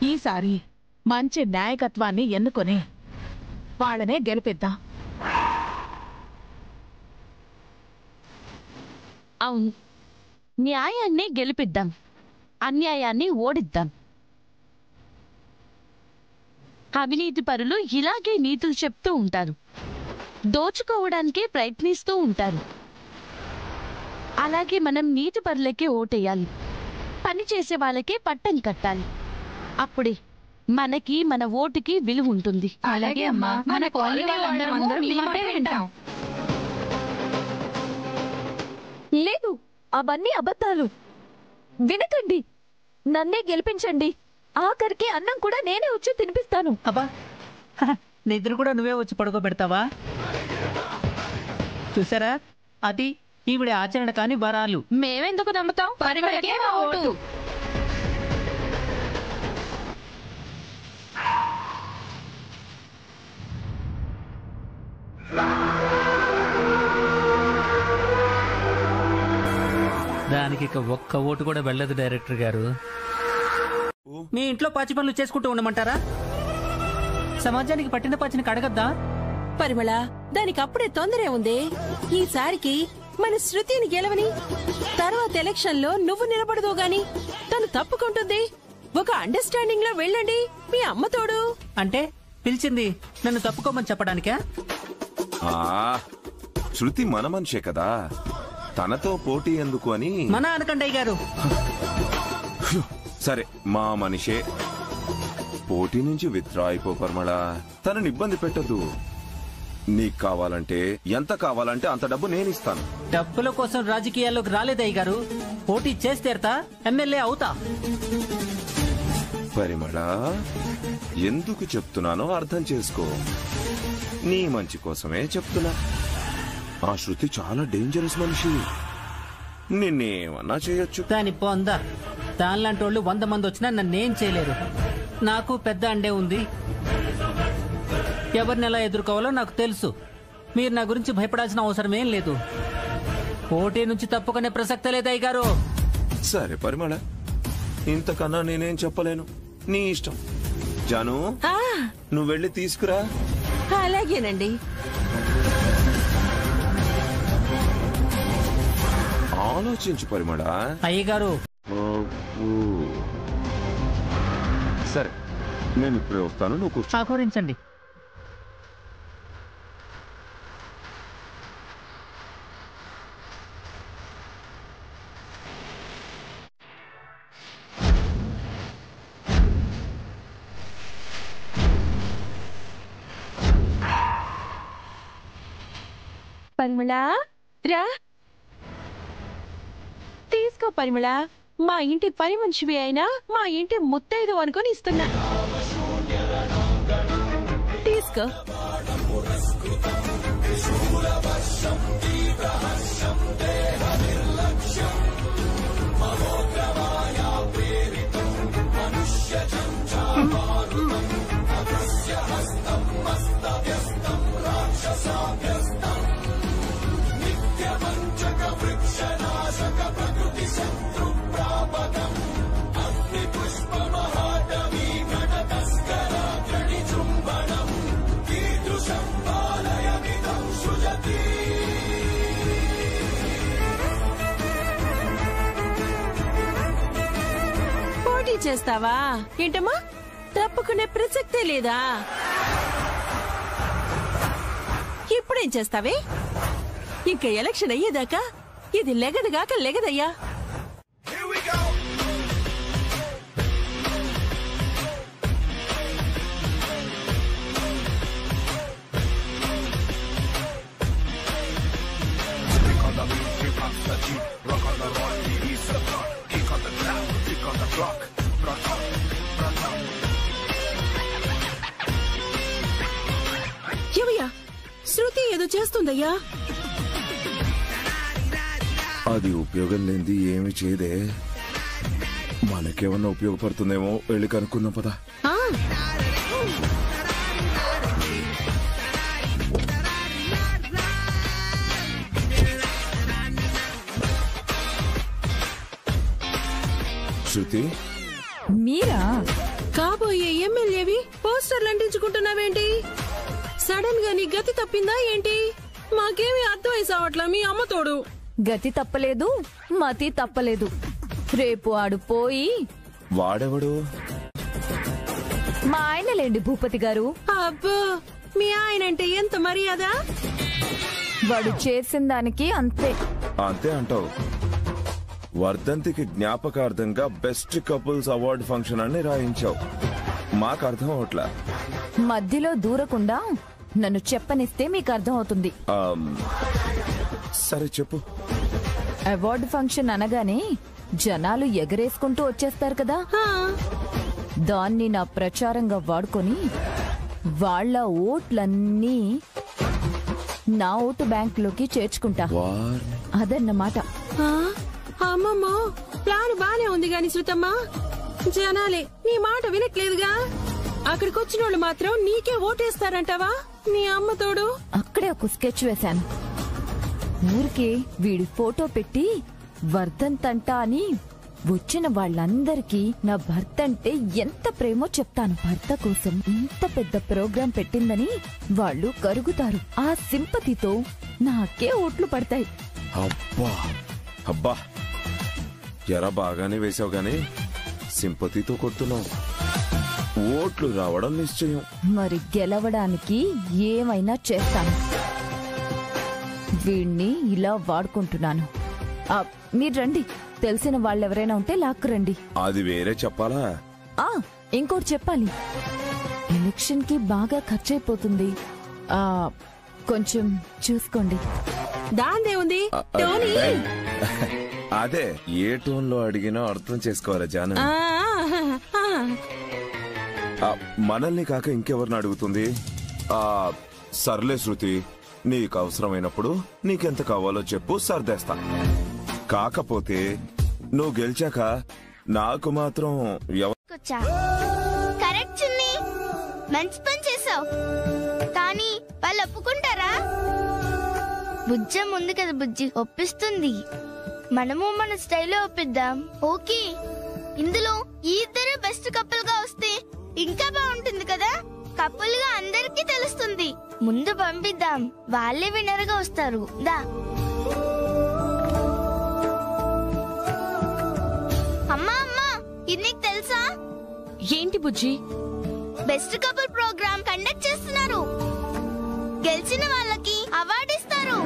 ఈసారి మంచి నాయకత్వాన్ని ఎన్నుకొని వాళ్ళనే గెలిపిద్దాం. అవును, న్యాయాన్ని గెలిపిద్దాం, అన్యాయాన్ని ఓడిద్దాం. అవినీతి పరులు ఇలాగే నీతులు చెప్తూ ఉంటారు, దోచుకోవడానికే ప్రయత్నిస్తూ ఉంటారు. అలాగే మనం నీతి పరులకే ఓటేయాలి, పని చేసే వాళ్ళకే పట్టం కట్టాలి. అప్పుడే మనకి, మన ఓటుకి విలువ ఉంటుంది. అలాగే అమ్మా, మన కాలనీ వాళ్ళందరం మీ మాటే వింటాం. లేదు, అవన్నీ అబద్ధాలు. వినకండి, నన్నే గెలిపించండి. ఆఖరికి అన్నం కూడా నేనే వచ్చి తినిపిస్తాను. అబ్బా, నిద్ర కూడా నువ్వే వచ్చి పడుకోబెడతావా? చూసారా, అది ఈవిడ ఆచరణ కాని వరాలు. మేమెందుకు నమ్ముతాం? పరిమళకే మా ఓటు. దానికి ఇక ఒక్క ఓటు కూడా వెళ్ళదు డైరెక్టర్ గారు. మీ ఇంట్లో పాచి పనులు చేసుకుంటూ ఉండమంటారా? సమాజానికి పట్టిన పాచిని కడగద్దా? పరిమళ, దానికి అప్పుడే తొందరే ఉంది. ఈసారికి మన శృతిని గెలవని, తర్వాత ఎలక్షన్ లో నువ్వు నిలబడదు గాని తను తప్పుకుంటుంది. ఒక అండర్స్టాండింగ్ లో వెళ్ళండి, మీ అమ్మ తోడు. అంటే పిలిచింది నన్ను తప్పుకోమని చెప్పడానికా? శృతి మన మనిషే కదా, తనతో పోటీ ఎందుకు అని. మన అనకండయ్య గారు. సరే, మా మనిషే. పోటీ నుంచి విత్డ్రా అయిపో పరిమళ, తనని ఇబ్బంది పెట్టద్దు. నీకు కావాలంటే, ఎంత కావాలంటే అంత డబ్బు నేనిస్తాను. డబ్బుల కోసం రాజకీయాల్లోకి రాలేదయ్య గారు. పోటీ చేస్తేరతా, ఎమ్మెల్యే అవుతా. పరిమళ, ఎందుకు చెప్తున్నానో అర్థం చేసుకో. నీ మంచి కోసమే చెప్తున్నా. ఆ శృతి చాలా డేంజరస్ మనిషి, నిన్నేమన్నా చేయొచ్చు. దాని పొందా, దానిలాంటి వాళ్ళు 100 మంది వచ్చినా నన్నేం చేయలేరు. నాకు పెద్ద అండే ఉంది. ఎవరిని ఎలా ఎదుర్కోవాలో నాకు తెలుసు. మీరు నా గురించి భయపడాల్సిన అవసరమేం లేదు. పోటీ నుంచి తప్పుకునే ప్రసక్తే లేదయ్య గారు. సరే పరిమళ, ఇంతకన్నా నేనేం చెప్పలేను, నీ ఇష్టం. జాను, నువ్వు వెళ్ళి తీసుకురా. అలాగేనండి. ఆలోచించు పరిమళ. అయ్యగారు. సరే, నేను ఇప్పుడే వస్తాను, నువ్వు కూర్చో. ఆహ్వానించండి. పరిమళ, రా. తీసుకో పరిమళ, మా ఇంటి పని మనిషివి అయినా మా ఇంటి ముత్తైదు అనుకుని ఇస్తున్నా. తీసుకో. పోటీ చేస్తావా ఏంటమ్మా? తప్పుకునే ప్రసక్తే లేదా? ఇప్పుడేం చేస్తావే? ఇంకా ఎలక్షన్ అయ్యేదాకా ఇది లెగదుగాక లెగదయ్యా. ఏమయ్యా, శృతి ఏదో చేస్తుందయ్యా. అది ఉపయోగం లేనిది ఏమి చేయదే. మనకేమన్నా ఉపయోగపడుతుందేమో, వెళ్ళి కనుక్కుందాం పదా. శృతి, మీరా? కాబోయే ఎమ్మెల్యేవి పోస్టర్లు అంటించుకుంటున్నావేంటి? సడన్ గా నీ గతి తప్పిందా ఏంటి? మాకేమీ అర్థం వేసావట్లా. మీ అమ్మ తోడు. గతి తప్పలేదు, మతి తప్పలేదు. రేపు ఆడు పోయి. వాడెవడు? మా ఆయనలేండి భూపతి గారు. అబ్బో, మీ ఆయనంటే ఎంత మర్యాద? వాడు చేసిన దానికి అంతే. అంతే అంటావు? వర్ధంతికి జ్ఞాపకార్థంగా బెస్ట్ కపుల్స్ అవార్డు ఫంక్షన్ అని రాయించావు. మాకు అర్థం అవట్లా. మధ్యలో దూరకుండా నన్ను చెప్పనిస్తే మీకు అర్థం అవుతుంది. సరే చెప్పు. అవార్డు ఫంక్షన్ అనగానే జనాలు ఎగరేసుకుంటూ వచ్చేస్తారు కదా, దాన్ని నా ప్రచారంగా వాడుకొని వాళ్ళ ఓట్లన్నీ నా ఓటు బ్యాంక్ లోకి చేర్చుకుంటా. అదన్నమాట. అమ్మమ్మ, ప్లాన్ బానే ఉంది గాని శృతమ్మ, జనాలే నీ మాట వినట్లేదుగా. అక్కడికొచ్చిన వాళ్ళు మాత్రం నీకే ఓటేస్తారంటావా? నీ అమ్మ తోడు. అక్కడే ఒక స్కెచ్ వేశాను. ఊరికే వీడి ఫోటో పెట్టి వర్ధంతంట అని వచ్చిన వాళ్ళందరికీ నా భర్త అంటే ఎంత ప్రేమో చెప్తాను. భర్త కోసం ఇంత పెద్ద ప్రోగ్రాం పెట్టిందని వాళ్ళు కరుగుతారు. ఆ సింపతితో నాకే ఓట్లు పడతాయి. అబ్బా అబ్బా, ఎరా బాగానే వేసావు గానీ సింపతితో కొడుతున్నావు. ఓట్లు రావడం నిశ్చయం. మరి గెలవడానికి ఏమైనా చేస్తాను. వీణ్ణి ఇలా వాడుకుంటున్నాను. మీరు రండి, తెలిసిన వాళ్ళెవరైనా ఉంటే లాక్కురండి. అది వేరే చెప్పాలా? ఇంకోటి చెప్పాలి. ఎలక్షన్ కి బాగా ఖర్చయిపోతుంది. కొంచెం చూసుకోండి. దాందే ఉంది. అదే ఏ టోన్ లో అడిగినా అర్థం చేసుకోవాలా జాను? మనల్ని కాక ఇంకెవరిని అడుగుతుంది? సర్లే శృతి, నీకు అవసరమైనప్పుడు నీకెంత కావాలో చెప్పు, సర్దేస్తా. కాకపోతే నువ్వు గెలిచాక నాకు మాత్రం కరెక్ట్ చిన్ని, మంచి పని చేసావు. కానీ వాళ్ళు ఒప్పుకుంటారా? బుజ్జం ఉంది కదా బుజ్జి, ఒప్పిస్తుంది. మనము మన స్టైల్లో ఒప్పిద్దాం. ఓకే, ఇందులో ఈ ఇద్దరు బెస్ట్ కపుల్ గా వస్తే ఇంకా బాగుంటుంది కదా. కపుల్ గా అందరికీ తెలుస్తుంది. ముందు పంపిద్దాం, వాళ్ళే విన్నర్ గా వస్తారు. దా. అమ్మా అమ్మా, ఇది నీకు తెలుసా? ఏంటి బుజ్జి? బెస్ట్ కపుల్ ప్రోగ్రామ్ కండక్ట్ చేస్తున్నారు. గెలిచిన వాళ్ళకి అవార్డు ఇస్తారు.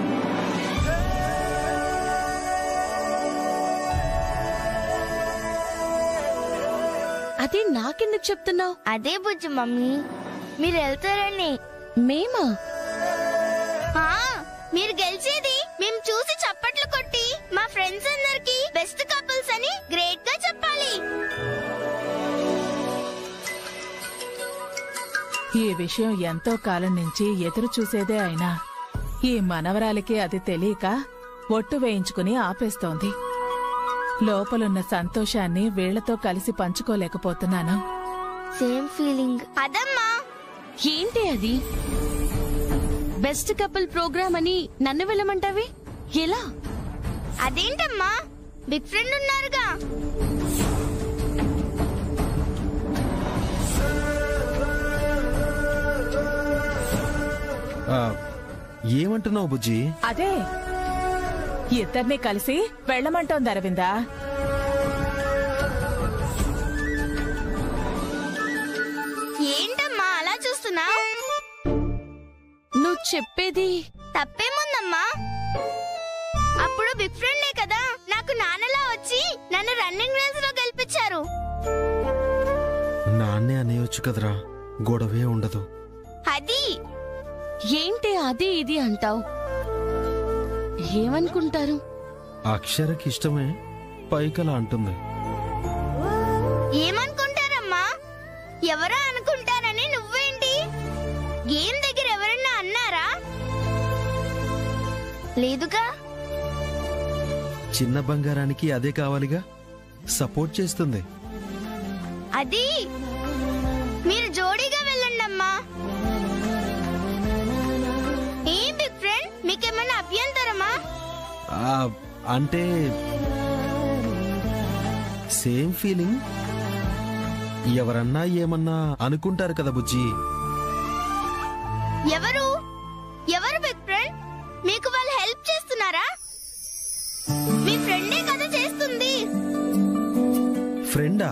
అదే నాకెందుకు చెప్తున్నావు? అదే బుజ్జి మమ్మీ, మీరు వెళ్తారని. మేమా? మీరు గెలిచేది మేము చూసి చప్పట్లు కొట్టి మా ఫ్రెండ్స్ అందరికి బెస్ట్ కపుల్స్ అని గ్రేట్ గా చెప్పాలి. ఈ విషయం ఎంతో కాలం నుంచి ఎదురు చూసేదే అయినా ఈ మనవరాలికి అది తెలియక ఒట్టు వేయించుకుని ఆపేస్తోంది. లోపలున్న సంతోషాన్ని వీళ్లతో కలిసి పంచుకోలేకపోతున్నాను. Same feeling. అదమ్మా. ఏంటి అది? బెస్ట్ కపుల్ ప్రోగ్రామ్ అని నన్ను వెళ్ళమంటావి? ఎలా? అదేంటమ్మా, బిగ్ ఫ్రెండ్ ఉన్నారుగా. ఏమంటున్నావు బుజ్జి? అదే ఇద్దరిని కలిసి వెళ్ళమంటోంది అరవిందా. ఏంటమ్మా అలా చూస్తున్నా? నువ్వు చెప్పేది తప్పేముందమ్మా? అప్పుడు బిగ్ ఫ్రెండే కదా నాకు నాన్నలా వచ్చి నన్ను రన్నింగ్ రేస్ లో గెలిపించారు. నాన్నే అనేయొచ్చు కదరా, గొడవే ఉండదు. అది ఏంటి అది ఇది అంటావు? ఏమనుకుంటారు? అక్షరకి ఇష్టమే పైకలా అంటుంది. ఏమనుకుంటారమ్మా? ఎవరో అనుకుంటారని నువ్వేంటి? గేమ్ దగ్గర ఎవరన్నా అన్నారా? లేదుగా. చిన్న బంగారానికి అదే కావాలిగా, సపోర్ట్ చేస్తుంది. అది మీరు జోడీగా వెళ్ళండమ్మా. ఏం బిగ్ ఫ్రెండ్, మీకేమన్నా అభ్యంతరమా? అంటే సేమ్ ఫీలింగ్. ఎవరన్నా ఏమన్నా అనుకుంటారు కదా బుజ్జి. ఎవరు ఎవరు బిగ్ ఫ్రెండ్? మీకు వాళ్ళు హెల్ప్ చేస్తున్నారా? మీ ఫ్రెండే కదా చేస్తుంది. ఫ్రెండా?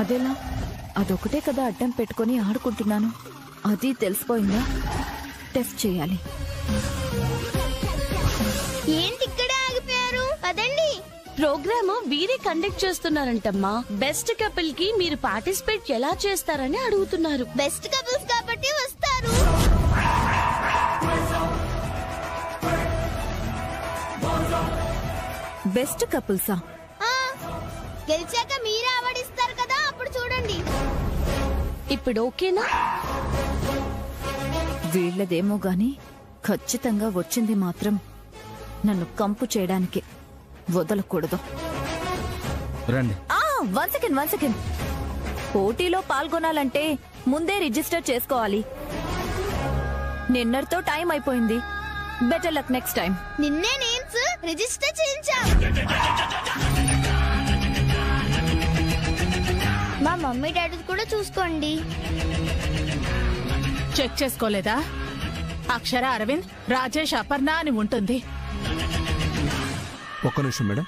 అదేలా? అదొకటే కదా అడ్డం పెట్టుకుని ఆడుకుంటున్నాను. అది తెలిసిపోయిందా? టెస్ట్ చేయాలి. ఏంటి ఇక్కడే ఆగిపోయారు? పదండి. ప్రోగ్రామ్ వీరే కండక్ట్ చేస్తున్నారంటమ్మా. బెస్ట్ కపుల్ కి మీరు పార్టిసిపేట్ ఎలా చేస్తారని అడుగుతున్నారు. బెస్ట్ కపుల్స్ కాబట్టి వస్తారు. బెస్ట్ కపుల్సా? గెలిచాక మీరే అవార్డు ఇస్తారు కదా, అప్పుడు చూడండి. ఇప్పుడు ఓకేనా? వీళ్ళదేమో గాని ఖచ్చితంగా వచ్చింది మాత్రం నన్ను కంపు చేయడానికి. వదలకూడదు. రండి. One second. పోటీలో పాల్గొనాలంటే ముందే రిజిస్టర్ చేసుకోవాలి. నిన్నటితో టైం అయిపోయింది. Better luck next time. నిన్నే నేమ్స్ రిజిస్టర్ చేయించా. మా మమ్మీ డాడీ కూడా చూసుకోండి. చెక్ చేసుకోలేదా? అక్షర, అరవింద్, రాజేష్, అపర్ణ అని ఉంటుంది. ఒక్క నిమిషం మేడం.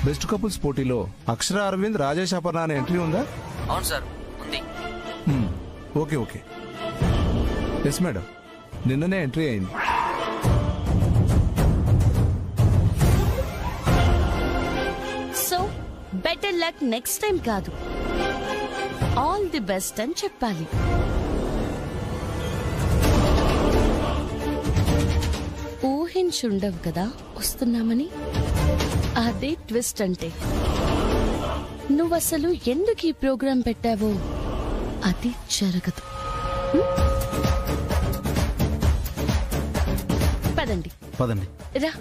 బెస్ట్ కపుల్స్ పోటీలో అక్షర, అరవింద్, రాజేష్, అపర్ణ అనే ఎంట్రీ ఉందా? అవును సార్, ఉంది. ఓకే. ఎస్ మేడం, నిన్ననే ఎంట్రీ అయింది. So better luck next time కాదు, ఆల్ ది బెస్ట్ అని చెప్పాలి. ఊహించుండవు కదా వస్తున్నామని. అదే ట్విస్ట్ అంటే. నువ్వసలు ఎందుకు ఈ ప్రోగ్రాం పెట్టావో అది జరగదు. పదండి రా.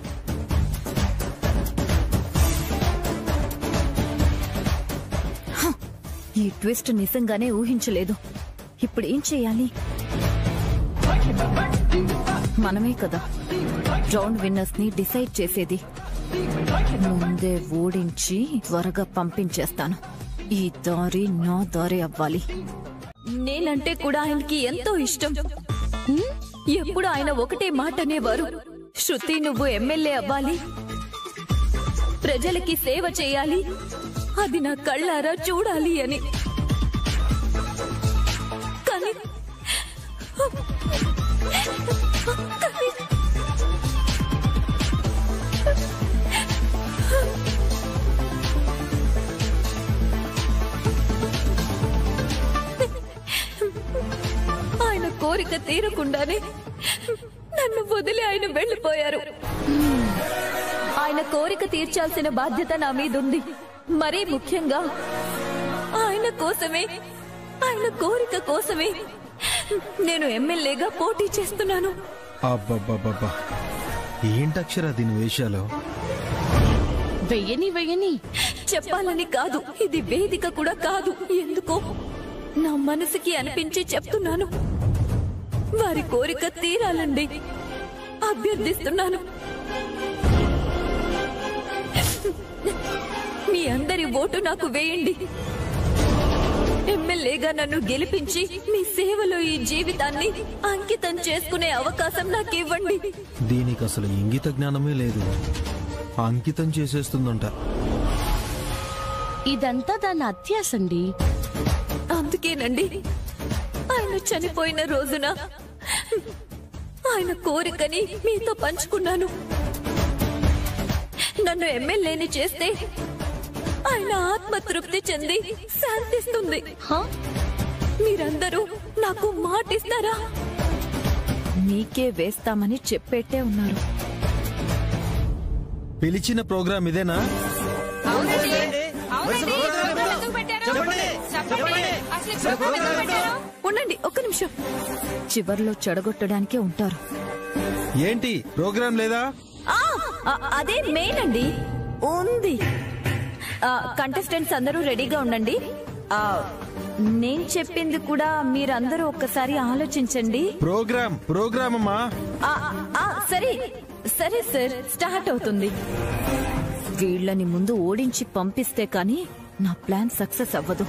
ఈ ట్విస్ట్ నిజంగానే ఊహించలేదు. ఇప్పుడు ఏం చేయాలి? మనమే కదా రౌండ్ విన్నర్స్ ని డిసైడ్ చేసేది. ముందే ఓడించి త్వరగా పంపించేస్తాను. ఈ దారి నా దారి అవ్వాలి. నేనంటే కూడా ఆయనకి ఎంతో ఇష్టం. ఎప్పుడు ఆయన ఒకటే మాట అనేవారు, శృతి నువ్వు ఎమ్మెల్యే అవ్వాలి, ప్రజలకి సేవ చేయాలి, అది నా కళ్ళారా చూడాలి అని. కానీ ఆయన కోరిక తీరకుండానే నన్ను వదిలి ఆయన వెళ్లిపోయారు. ఆయన కోరిక తీర్చాల్సిన బాధ్యత నా మీదుంది. మరీ ముఖ్యంగా ఆయన కోసమే, ఆయన కోరిక కోసమే నేను ఎమ్మెల్యేగా పోటీ చేస్తున్నాను. అబ్బబ్బబ్బబ్బా, ఏంటక్షర దీని వేషాలు? వెయ్యని చెప్పాలని కాదు, ఇది వేదిక కూడా కాదు. ఎందుకో నా మనసుకి అనిపించి చెప్తున్నాను. వారి కోరిక తీరాలండి, అభ్యర్థిస్తున్నాను. మీ అందరి ఓటు నాకు వేయండి. ఎమ్మెల్యేగా నన్ను గెలిపించి మీ సేవలో ఈ జీవితాన్ని అంకితం చేసుకునే అవకాశం నాకు ఇవ్వండి. దీనికి అసలు ఇంగిత జ్ఞానమే లేదు, అంకితం చేసేస్తుందంట. ఇదంతా దాని అత్యాసండి. అందుకేనండి ఆయన చనిపోయిన రోజున ఆయన కోరికని మీతో పంచుకున్నాను. నన్ను ఎమ్మెల్యేని చేస్తే ఆయన ఆత్మతృప్తి చెంది శాంతిస్తుంది. మీరందరూ నాకు మాటిస్తారా? మీకే వేస్తామని చెప్పేట్టే ఉన్నారు. పిలిచిన ప్రోగ్రాం ఇదేనా? ఉండండి ఒక్క నిమిషం. చివర్లో చెడగొట్టడానికే ఉంటారు. ఏంటి ప్రోగ్రాం లేదా? అదే మెయిన్ అండి. ఉంది. కంటెస్టెంట్స్ అందరూ రెడీగా ఉండండి. నేను చెప్పింది కూడా మీరందరూ ఒక్కసారి ఆలోచించండి. ప్రోగ్రామ్ అమ్మా. సరే సార్, స్టార్ట్ అవుతుంది. వీళ్ళని ముందు ఓడించి పంపిస్తే కానీ నా ప్లాన్ సక్సెస్ అవ్వదు.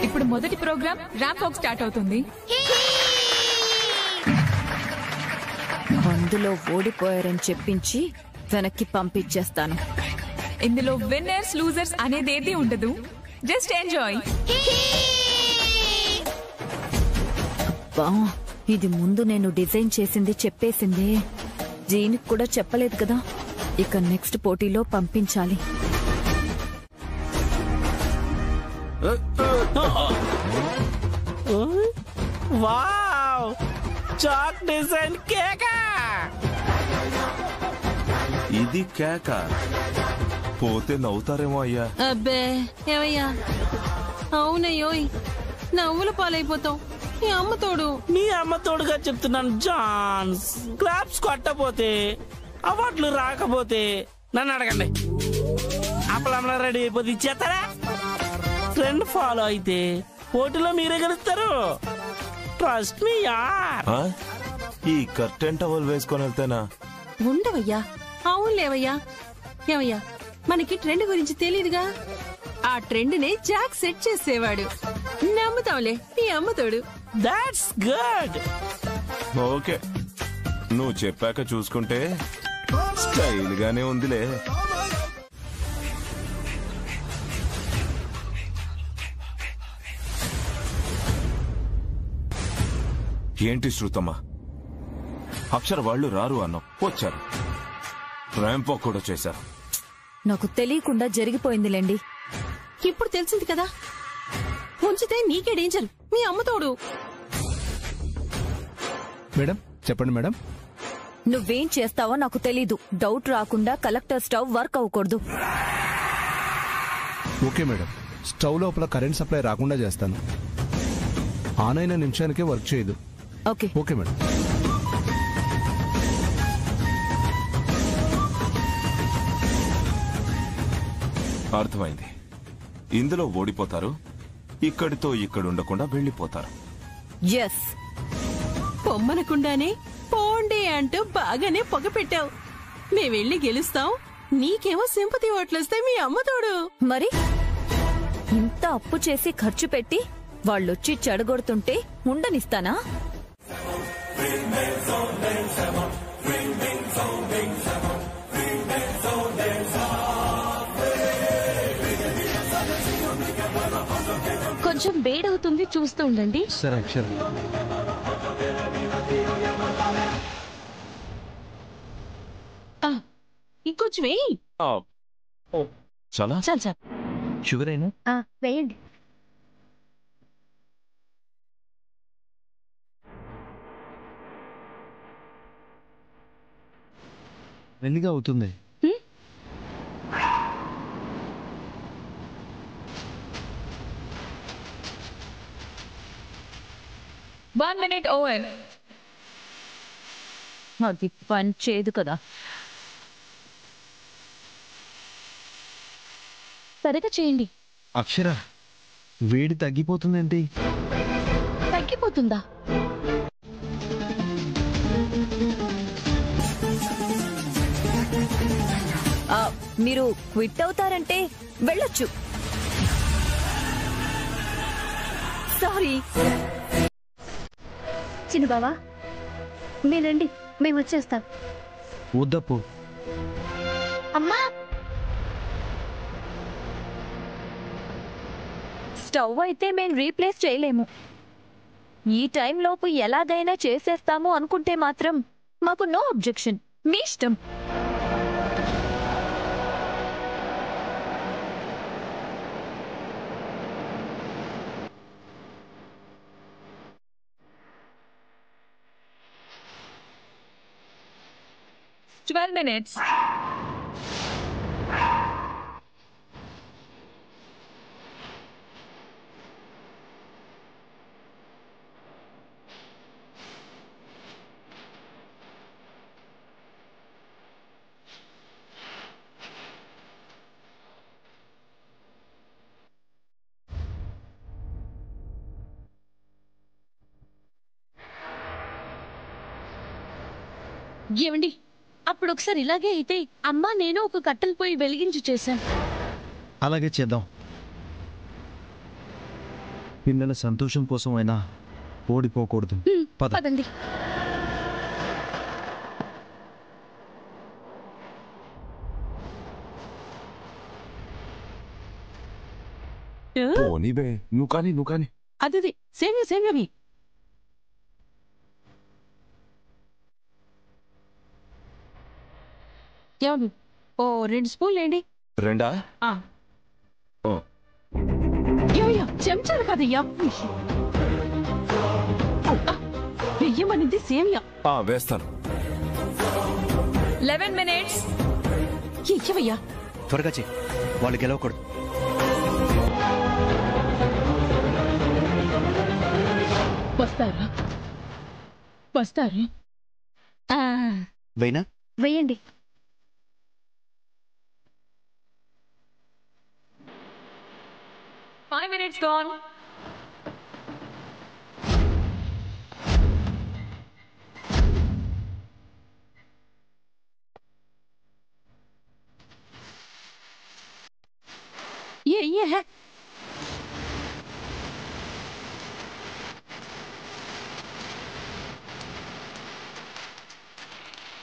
ఇప్పుడు మొదటి ప్రోగ్రామ్ ర్యాంప్ వాక్ స్టార్ట్ అవుతుంది. అందులో ఓడిపోయారని చెప్పించి వెనక్కి పంపించేస్తాను. ఇందులో విన్నర్స్ లూజర్స్ అనేదేది ఉండదు. Just enjoy. ఇది ముందు నేను డిజైన్ చేసింది చెప్పేసిందే. దీనికి కూడా చెప్పలేదు కదా. ఇక నెక్స్ట్ పోటీలో పంపించాలి. Wow, chalk design cake. ఇది కేక. పోతే నవ్వుతారేమో అయ్యా. అబ్బే ఏమయ్యా, అవునయ్యోయ్, నవ్వుల పాలైపోతాం. మీ అమ్మ తోడు. మీ అమ్మ తోడుగా చెప్తున్నాను జాన్స్. క్లాప్స్ కొట్టపోతే, అవార్డులు రాకపోతే నన్ను అడగండి. అప్పలంలా రెడీ అయిపోతే ఇచ్చేస్తారా? ట్రెండ్ ఫాలో అయితే పోటీలో మీరే గెలుస్తారు. ట్రస్ట్ మీ యార్. ఈ కర్టెన్ టవల్ వేసుకొని వెళ్తేనా? ఉండవయ్యా, అవునులేవయ్యా. ఏమయ్యా, మనకి ట్రెండ్ గురించి తెలియదుగా. ఆ ట్రెండ్ నే జాక్ సెట్ చేసేవాడు. నమ్ముతాంలే నీ అమ్మ తోడు. That's good. ఓకే, నువ్వు చెప్పాక చూసుకుంటే స్టైల్ గానే ఉందిలే. ఏంటి శృతమ్మ, అక్షర వాళ్ళు రారు అన్నాం, వచ్చారు. ర్యాంప్ వాక్ కూడా చేశారు. నాకు తెలియకుండా జరిగిపోయిందిలేండి. ఇప్పుడు తెలిసింది కదా, ఉంచితే నీకే డేంజర్. మీ అమ్మ తోడు. మేడం చెప్పండి మేడం. నువ్వేం చేస్తావో నాకు తెలీదు. డౌట్ రాకుండా కలెక్టర్ స్టవ్ వర్క్ అవ్వకూడదు. ఓకే మేడం, స్టవ్ లోపల కరెంట్ సప్లై రాకుండా చేస్తాను. ఆన్ అయిన నిమిషానికే వర్క్ చేయదు. Okay okay madam. అర్థమైంది. ఇందులో ఓడిపోతారు, ఇక్కడితో ఇక్కడ ఉండకుండా వెళ్లిపోతారు. ఎస్. పొమ్మనకుండానే పోండి అంటూ బాగానే పొగ పెట్టావు. మేమెళ్ళి గెలుస్తాం, నీకేమో సింపతి ఓట్లొస్తాయి. మీ అమ్మ తోడు. మరి ఇంత అప్పు చేసి ఖర్చు పెట్టి వాళ్ళొచ్చి చెడగొడుతుంటే ఉండనిస్తానా? కొంచెం వేడవుతుంది, చూస్తూ ఉండండి. సరే అక్షర. ఇంకొంచెం వేయి. చాలా చాలు చాలు. షుగర్ అయినా వేయండి. మెల్లిగా అవుతుంది. One minute over. అది పని చేయదు కదా. త్వరగా చేయండి. అక్షర, వేడి తగ్గిపోతుందేంటి? తగ్గిపోతుందా? మీరు క్విట్ అవుతారంటే వెళ్ళొచ్చు. సారీ. చిన్న బావా, మీరండి, మేము వచ్చేస్తాం. వద్దప్పు. అమ్మా, స్టవ్ అయితే మేము రీప్లేస్ చేయలేము. ఈ టైం లోపు ఎలాగైనా చేసేస్తాము అనుకుంటే మాత్రం మాకు నో అబ్జెక్షన్. మీ ఇష్టం. minutes. ఏమండి, అప్పుడు ఒకసారి ఇలాగే అయితే అమ్మా నేను ఒక కట్టెలు పోయి వెలిగించి చేశాను. అలాగే చేద్దాం. పిల్లల సంతోషం కోసం అయినా ఓడిపోకూడదు. పదండి. పోనీవే, నువ్వు కానీ అది సేవ్యవి. ఓ 2 స్పూన్లు వేయండి. 2? చెంచాలు కదయ్యా, వెయ్యమనింది సేమియా. వేస్తాను. 11 minutes. ఇయ్యవయ్యా. త్వరగా చెయ్యి, వాళ్ళు గెలవకూడదు. వస్తారు. వెయ్యనా? వెయ్యండి.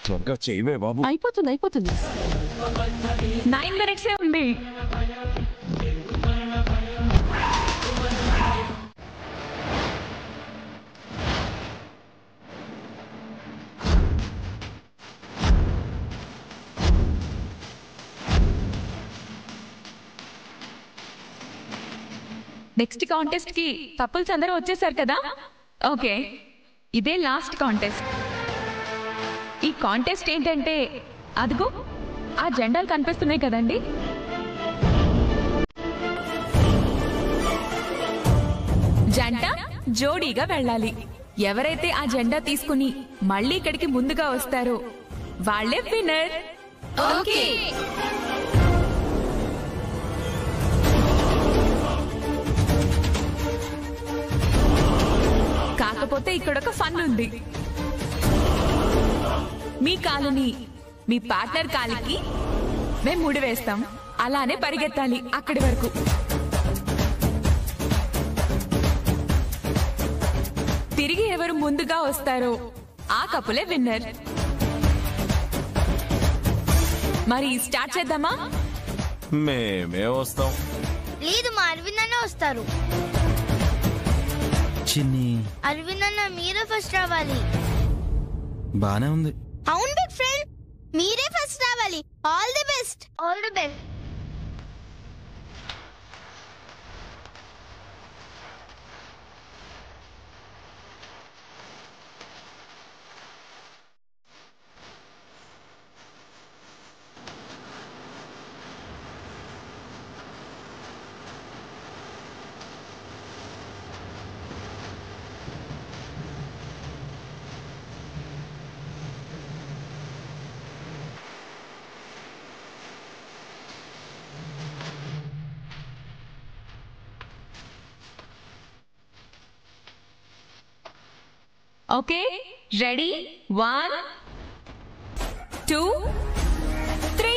త్వరగా చేయవే బాబు. అయిపోతుంది. 9 minutes ఉంది. నెక్స్ట్ కాంటెస్ట్ కి కపుల్స్ అందరూ వచ్చేసారు కదా. ఓకే, ఇదే లాస్ట్ కాంటెస్ట్. ఈ కాంటెస్ట్ ఏంటంటే అదిగో ఆ జెండాలు కనిపిస్తున్నాయి కదండి, జంట జోడీగా వెళ్ళాలి. ఎవరైతే ఆ జెండా తీసుకుని మళ్ళీ ఇక్కడికి ముందుగా వస్తారో వాళ్ళే విన్నర్. ఓకే, కాకపోతే ఇక్కడ ఒక ఫన్ ఉంది. మీ కాలుని మీ పార్ట్నర్ కాలికి మేము ముడి వేస్తాం, అలానే పరిగెత్తాలి అక్కడి వరకు. తిరిగి ఎవరు ముందుగా వస్తారో ఆ కపులే విన్నర్. మరి స్టార్ట్ చేద్దామా? మేమే వస్తాం. లేదు, మా అరవింద్ అన్న వస్తారు. చిన్ని అరవింద్ అన్న మీరే ఫస్ట్ రావాలి. బానే ఉంది. అవును బిగ్ ఫ్రెండ్, మీరే ఫస్ట్ రావాలి. All the best. All the best. Okay, ready? 1 2 3.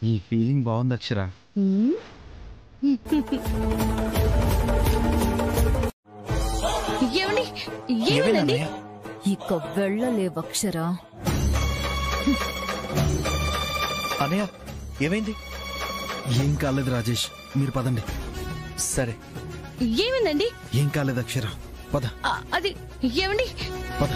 ఈ ఫీలింగ్ బాగుంది అక్షర. ఏమండి? ఇక వెళ్ళలేవక్షరా. అనయ్య, ఏమైంది? ఏం కాలేదు రాజేష్, మీరు పదండి. సరే. ఏమైందండి? ఏం కాలేదు అక్షర, పద. అది ఏమండి? పద.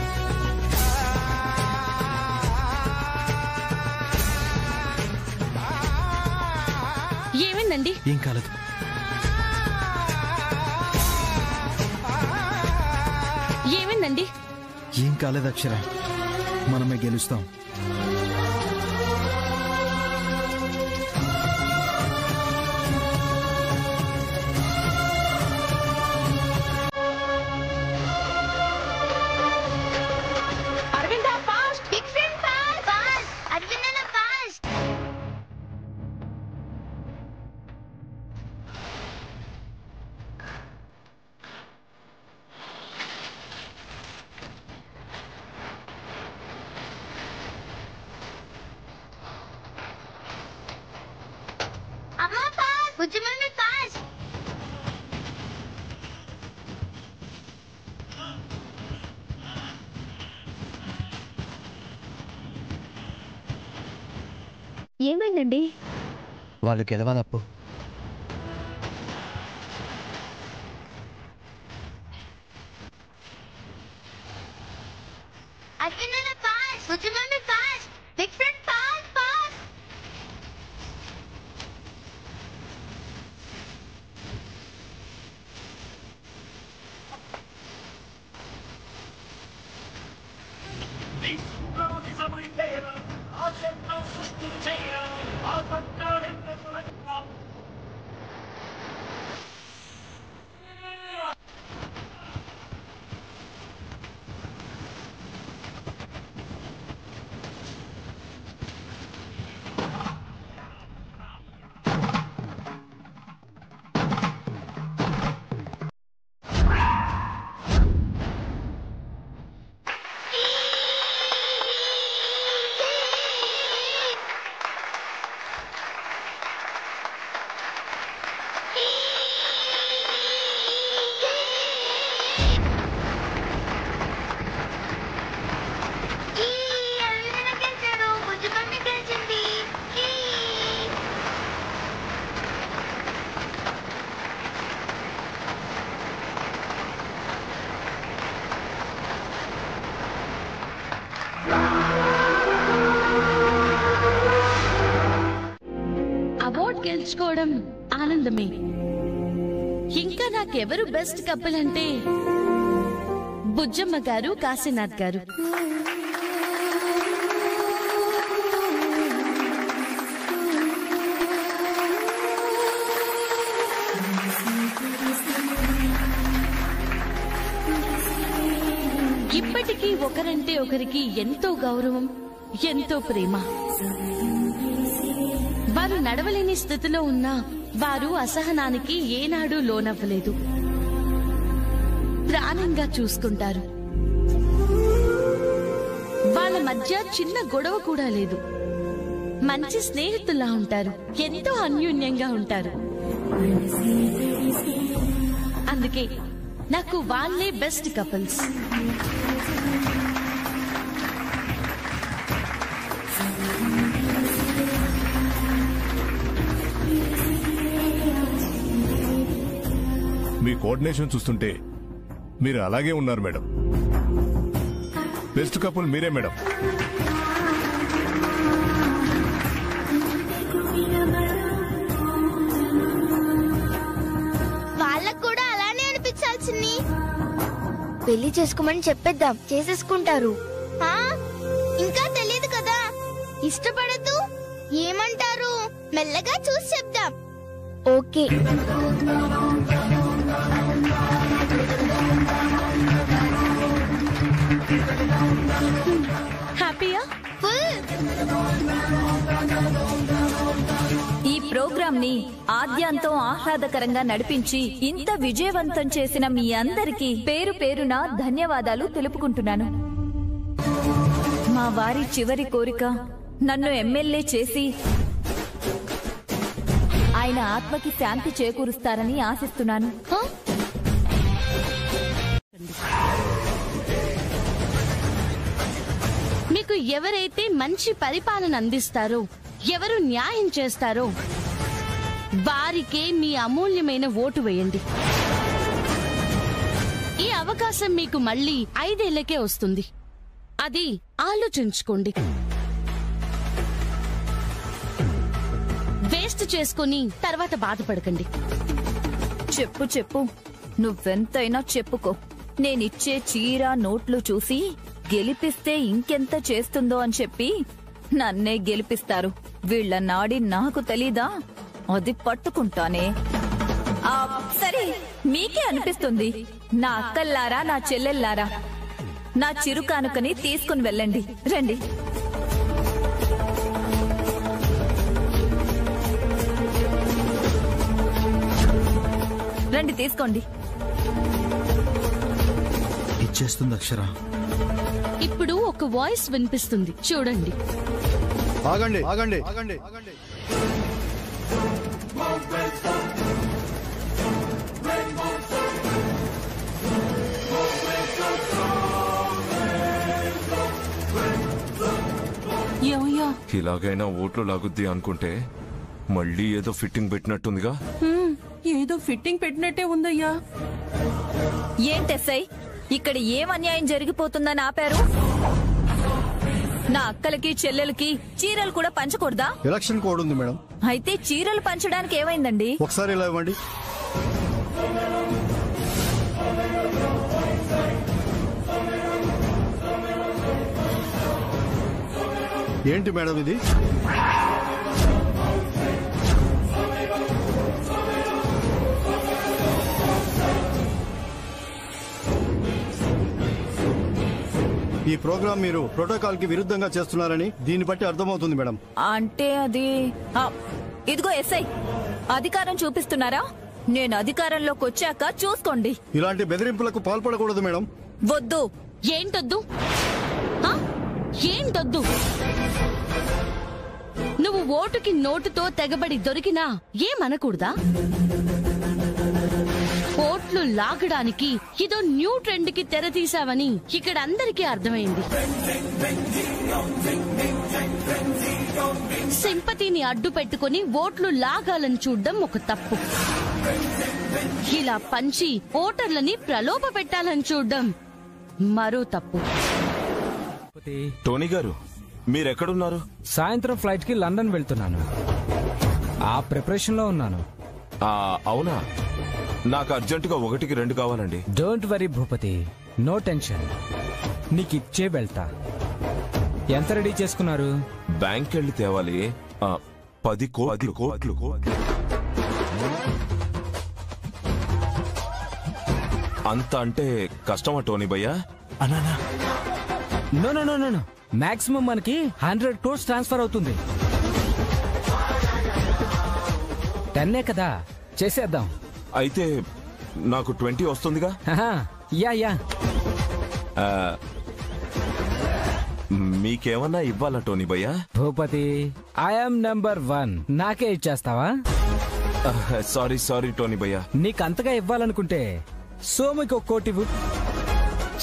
ఏమైందండి? ఏం కాలేదు. ఏమైందండి? ఏం కాలేదు అక్షర, మనమే గెలుస్తాం. Bujji mummy fast. ఏమైందండి? వాళ్ళు గెలవాలప్పు. అర్జునన్న fast. Bujji mummy fast. Big friend fast fast. Award గెలుచుకోవడం ఆనందమే. ఇంకా నాకెవరు బెస్ట్ కపుల్ అంటే బుజ్జమ్మ గారు, కాశీనాథ్ గారు. ఇప్పటికీ ఒకరంటే ఒకరికి ఎంతో గౌరవం, ఎంతో ప్రేమ. వారు నడవలేని స్థితిలో ఉన్నా వారు అసహనానికి ఏనాడూ లోనవ్వలేదు. ప్రాణంగా చూసుకుంటారు. వాళ్ళ మధ్య చిన్న గొడవ కూడా లేదు. మంచి స్నేహితుల్లా ఉంటారు. ఎంతో అన్యోన్యంగా ఉంటారు. అందుకే నాకు వాళ్ళే బెస్ట్ కపుల్స్. మీ కోఆర్డినేషన్ చూస్తుంటే మీరు అలాగే ఉన్నారు మేడం. బెస్ట్ కపుల్ మీరే మేడం. వాళ్ళకు కూడా అలానే అనిపించాల్సింది. పెళ్లి చేసుకోమని చెప్పేద్దాం, చేసేసుకుంటారు. ఇంకా తెలియదు కదా, ఇష్టపడదు ఏమంటారు, మెల్లగా చూసి చెప్దాం. ఓకే. హ్యాపీయా? ఈ ప్రోగ్రామ్ ని ఆద్యాంతం ఆహ్లాదకరంగా నడిపించి ఇంత విజయవంతం చేసిన మీ అందరికీ పేరు పేరున ధన్యవాదాలు తెలుపుకుంటున్నాను. మా వారి చివరి కోరిక నన్ను ఎమ్మెల్యే చేసి ఆయన ఆత్మకి శాంతి చేకూరుస్తారని ఆశిస్తున్నాను. మీకు ఎవరైతే మంచి పరిపాలన అందిస్తారో, ఎవరు న్యాయం చేస్తారో వారికే మీ అమూల్యమైన ఓటు వేయండి. ఈ అవకాశం మీకు మళ్ళీ 5 ఏళ్లకే వస్తుంది. అది ఆలోచించుకోండి. వేస్ట్ చేసుకుని తర్వాత బాధపడకండి. చెప్పు నువ్వెంతైనా చెప్పుకో. నేనిచ్చే చీర నోట్లు చూసి గెలిపిస్తే ఇంకెంత చేస్తుందో అని చెప్పి నన్నే గెలిపిస్తారు. వీళ్ల నాడి నాకు తెలీదా? అది పట్టుకుంటానే. సరే, మీకే అనిపిస్తుంది. నా అక్కల్లారా, నా చెల్లెల్లారా, నా చిరుకానుకని తీసుకుని వెళ్ళండి. రండి. రండి, తీసుకోండి. ఇచ్చేస్తుంది అక్షర. ఇప్పుడు ఒక వాయిస్ వినిపిస్తుంది, చూడండి. ఆగండి ఆగండి ఆగండి ఆగండి. ఇలాగైనా ఓట్లు లాగుద్ది అనుకుంటే మళ్ళీ ఏదో ఫిట్టింగ్ పెట్టినట్టుందిగా. ఏదో ఫిట్టింగ్ పెట్టినట్టే ఉందయ్యా. ఏంటెస్ఐ, ఇక్కడ ఏం అన్యాయం జరిగిపోతుందని ఆపారు? నా అక్కలకి చెల్లెలకి చీరలు కూడా పంచకూడదా? ఎలక్షన్ కోడ్ ఉంది మేడం. అయితే చీరలు పంచడానికి ఏమైందండి? ఒకసారి ఇలా ఇవ్వండి. ఏంటి మేడం ఇది? ఈ ప్రోగ్రామ్ మీరు ప్రోటోకాల్ కి విరుద్ధంగా చేస్తున్నారని దీన్ని బట్టి అర్థమవుతుంది మేడం. అంటే అది ఇదిగో ఎస్ఐ, అధికారం చూపిస్తున్నారా? నేను అధికారంలోకి వచ్చాక చూసుకోండి. ఇలాంటి బెదిరింపులకు పాల్పడకూడదు మేడం. వద్దు. ఏంటొద్దు? ఏంటొద్దు? నువ్వు ఓటుకి నోటుతో తెగబడి దొరికినా ఏమనకూడదా? ఓట్లు లాగడానికి ఇదో న్యూ ట్రెండ్ కి తెరతీశావని ఇక్కడ అందరికీ అర్థమైంది. సింపతిని అడ్డు పెట్టుకుని ఓట్లు లాగాలని చూడడం ఒక తప్పు. ఇలా పంచి ఓటర్లని ప్రలోభ పెట్టాలని చూడడం మరో తప్పు. టోనీ గారు, మీరెక్కడున్నారు? సాయంత్రం ఫ్లైట్ కి లండన్ వెళ్తున్నాను. ఆ ప్రిపరేషన్ లో ఉన్నాను. అవునా? నాకు అర్జెంటుగా 1కి 2 కావాలండి. Don't worry Bhupathi, no tension. నీకు ఇచ్చే వెళ్తా. ఎంత రెడీ చేసుకున్నారు? బ్యాంక్ వెళ్ళి తేవాలి. 10 కోట్లు. అంత అంటే కష్టమా టోనీ భయ్యా? No no no no, maximum మనకి 100 crores ట్రాన్స్ఫర్ అవుతుంది. 10 కదా, చేసేద్దాం. అయితే నాకు 20 వస్తుందిగా? యా. మీకేమన్నా ఇవ్వాలా టోనీ భయ్యా? Bhupathi, I'm number 1. నాకే ఇచ్చేస్తావా? సారీ టోనీ భయ్యా. నీకంతగా ఇవ్వాలనుకుంటే సోముకి 1 కోటి ఇవ్వు.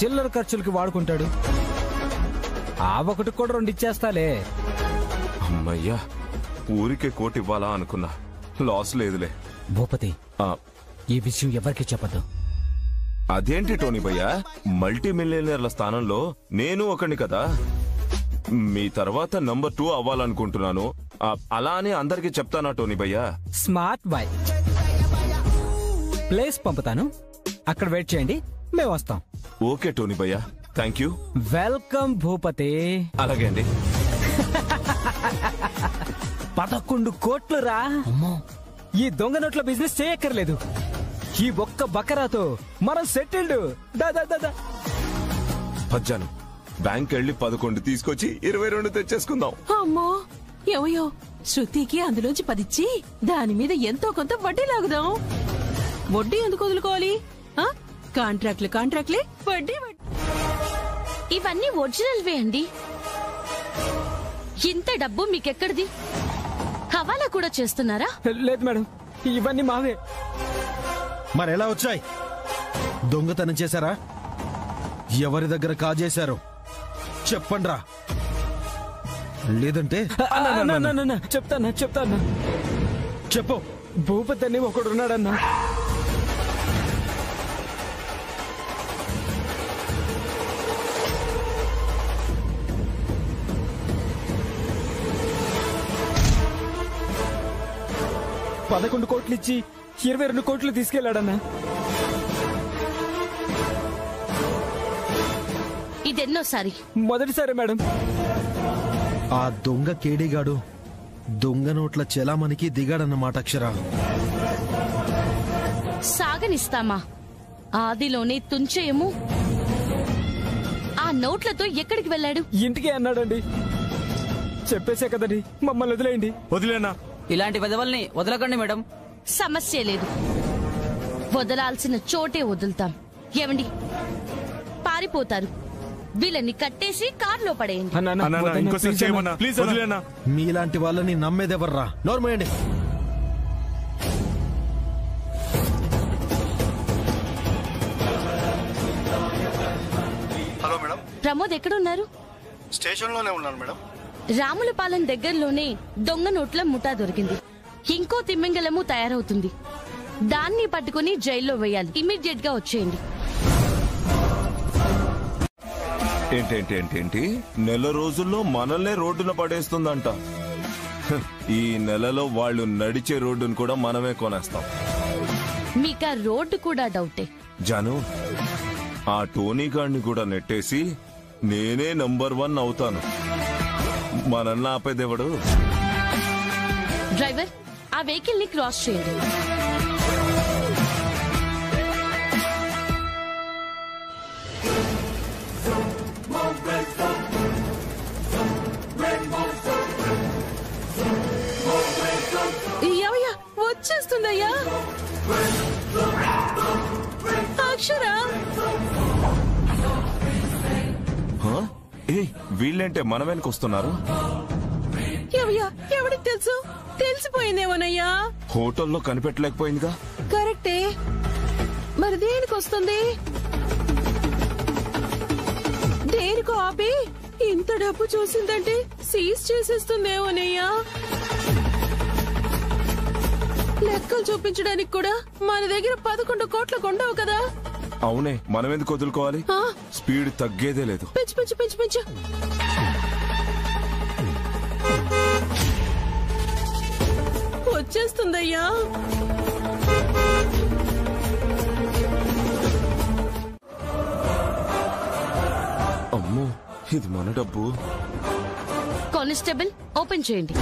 చిల్లర ఖర్చులకి వాడుకుంటాడు. ఆ 1 కూడా 2 ఇచ్చేస్తాలే. అమ్మయ్యా, ఊరికే 1 కోటి ఇవ్వాలా అనుకున్నా. లాస్ లేదులే. భూపతి, ఈ విషయం ఎవరికి చెప్పదు. అదేంటి టోనీ భయ్యా, మల్టీ మిలియనర్ల స్థానంలో నేను ఒకని కదా. మీ తర్వాత నంబర్ 2 అవ్వాలనుకుంటున్నాను. అలా అని అందరికి చెప్తానా టోనీ భయ్యా? Smart boy. ప్లేస్ పంపుతాను, అక్కడ వెయిట్ చేయండి, మేము వస్తాం. ఓకే టోనీ భయ్యా, థ్యాంక్ యూ. వెల్కమ్ భూపతి. అలాగే అండి. 11 కోట్లు రా. ఈ దొంగ నోట్ల బిజినెస్ చేయక్కర్లేదు. ఈ ఒక్క బకరాతో మనం సెటిల్డ్. పజ్జాను, బ్యాంక్ వెళ్ళి 11 తీసుకొచ్చి 22 తెచ్చేసుకుందాం. అమ్మో, ఏమయ్యో, శృతికి అందులోంచి 10 ఇచ్చి దాని మీద ఎంతో కొంత వడ్డీ లాగుదాం. వడ్డీ ఎందుకు వదులుకోవాలి? కాంట్రాక్ట్లే వడ్డీ. ఇవన్నీ ఒరిజినల్వే అండి. ఇంత డబ్బు మీకెక్కడిది? హవాలా కూడా చేస్తున్నారా? లేదు మేడం, ఇవన్నీ మావే. మరెలా వచ్చాయి? దొంగతనం చేశారా? ఎవరి దగ్గర కాజేశారో చెప్పండ్రా, లేదంటే చెప్తానా చెప్పు. భూపతి అని ఒకడున్నాడన్నా. $11 కోట్లు ఇచ్చి 22 కోట్లు తీసుకెళ్లాడన్నా. ఇదెన్నోసారి? మొదటిసారి మేడం. ఆ దొంగ కేడీగాడు దొంగ నోట్ల చెలామణికి దిగాడన్నమాట. అక్షర సాగనిస్తామా? ఆదిలోనే తుంచేయము. ఆ నోట్లతో ఎక్కడికి వెళ్ళాడు? ఇంటికి అన్నాడండి. చెప్పేసే కదండి, మమ్మల్ని వదిలేయండి. వదిలేనా? ఇలాంటి వెధవల్ని వదలకండి మేడం. సమస్య లేదు, వదలాల్సిన చోటే వదులుతాం. ఏమండి, పారిపోతారు. వీళ్ళని కట్టేసి కారులో పడేయండి. మీలాంటి వాళ్ళని నమ్మేదెవర్రా? నోర్మేయండి. Hello madam. ప్రమోద్ ఎక్కడున్నారు? స్టేషన్ లోనే ఉన్నాను మేడం. రాములపాలెం దగ్గరలోనే దొంగ నోట్ల ముఠా దొరికింది. ఇంకో తిమ్మింగలము తయారవుతుంది. దాన్ని పట్టుకుని జైల్లో వేయాలి. ఇమీడియట్ గా వచ్చేయండి. ఏంటేంటేంటేంటి నెల రోజుల్లో మనల్నే రోడ్డున పడేస్తుందంట. ఈ నెలలో వాళ్ళు నడిచే రోడ్డును కూడా మనమే కొనేస్తాం. మీకా రోడ్డు కూడా డౌటే. జాను, ఆ టోనీ గాడిని కూడా నెట్టేసి నేనే నంబర్ 1 అవుతాను. మనల్ని ఆపేదేవడు. డ్రైవర్, ఆ వెహికల్ ని క్రాస్ చేయండి. ఏమయ్యా, వచ్చేస్తుందయ్యా. అక్షర, వీళ్ళంటే మన వెనక వస్తున్నారు. ఏమయ్యా, ఎవరికి తెలుసు? తెలిసిపోయిందేమోనయ్యా. హోటల్లో కనిపెట్టలేకపోయిందిగా. కరెక్టే, మరి దేనికి వస్తుంది? దేనికో ఆపి ఇంత డబ్బు చూసిందంటే సీజ్ చేసేస్తుందేమోనయ్యా. లెక్కలు చూపించడానికి కూడా మన దగ్గర 11 కోట్ల కొండవు కదా. అవునే, మనం ఎందుకు వదులుకోవాలి? స్పీడ్ తగ్గేదే లేదు. పెంచు పెంచు పెంచు పెంచు. వచ్చేస్తుందయ్యా. అమ్మో, ఇది మన డబ్బు. కానిస్టేబుల్, ఓపెన్ చేయండి.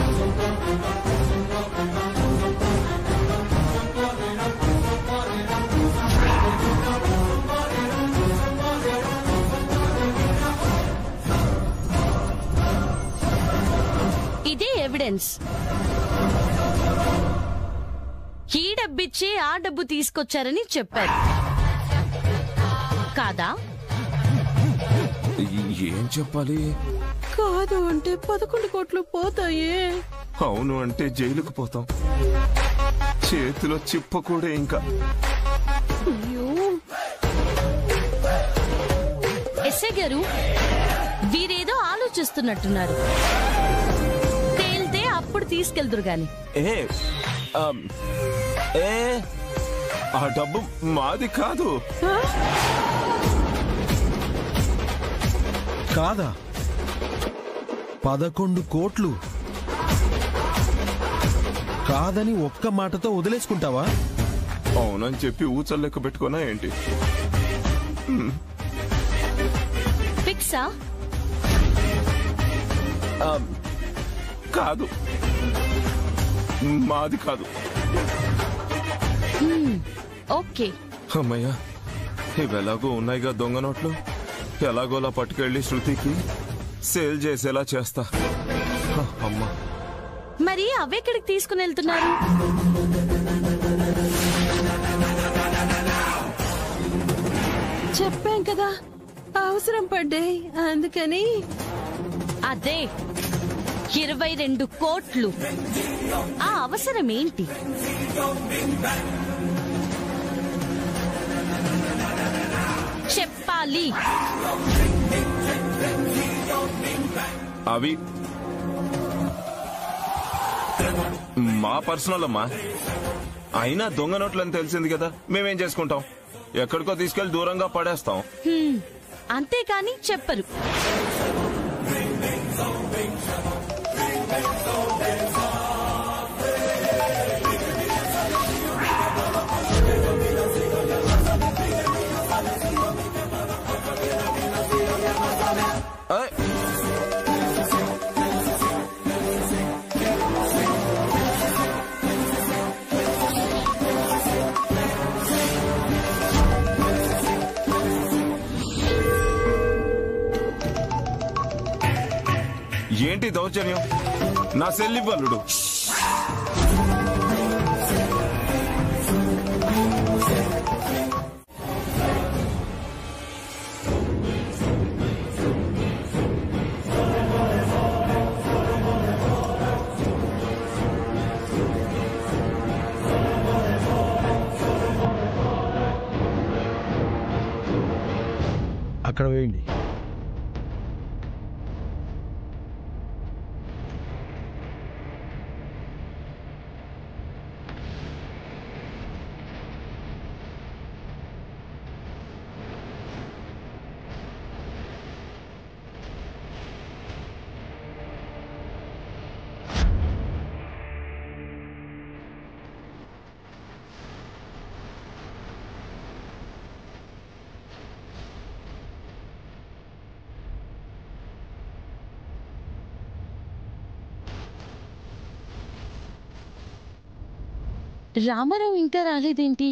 ఇదే ఎవిడెన్స్. ఈ డబ్బిచ్చి ఆ డబ్బు తీసుకొచ్చారని చెప్పారు కాదా? ఏం చెప్పాలి? కాదు అంటే 11 కోట్లు పోతాయే. అవును అంటే జైలుకు పోతాం. చేతిలో చిప్ప కూడా ఇంకా. ఎస్ఐ గారు, వీరేదో ఆలోచిస్తున్నట్టున్నారు. తేలితే అప్పుడు తీసుకెళ్దురు గాని. ఆ డబ్బు మాది కాదు. కాదా? 11 కోట్లు కాదని ఒక్క మాటతో వదిలేసుకుంటావా? అవునని చెప్పి ఊచల్లెక్క పెట్టుకున్నా ఏంటి? ఫిక్సా? కాదు, మాది కాదు. ఓకే. అమ్మయ్యా, ఇవెలాగో ఉన్నాయిగా దొంగ నోట్లు. ఎలాగోలా పట్టుకెళ్లి శృతికి సేల్ చేసేలా చేస్తా. అమ్మా, మరి అవెక్కడికి తీసుకుని వెళ్తున్నారు? చెప్పాం కదా, అవసరం పడ్డాయి అందుకని. అదే 22 కోట్లు. ఆ అవసరం ఏంటి? చెప్పాలి. అవి మా పర్సనల్ అమ్మా. అయినా దొంగ నోట్లని తెలిసింది కదా, మేమేం చేసుకుంటాం? ఎక్కడికో తీసుకెళ్లి దూరంగా పడేస్తాం. అంతేకాని చెప్పరు. ఏంటి దౌర్జన్యం? నా సెల్లివ్వలుడు. అక్కడ వేయండి. రామారావు ఇంకా రాలేదేంటి?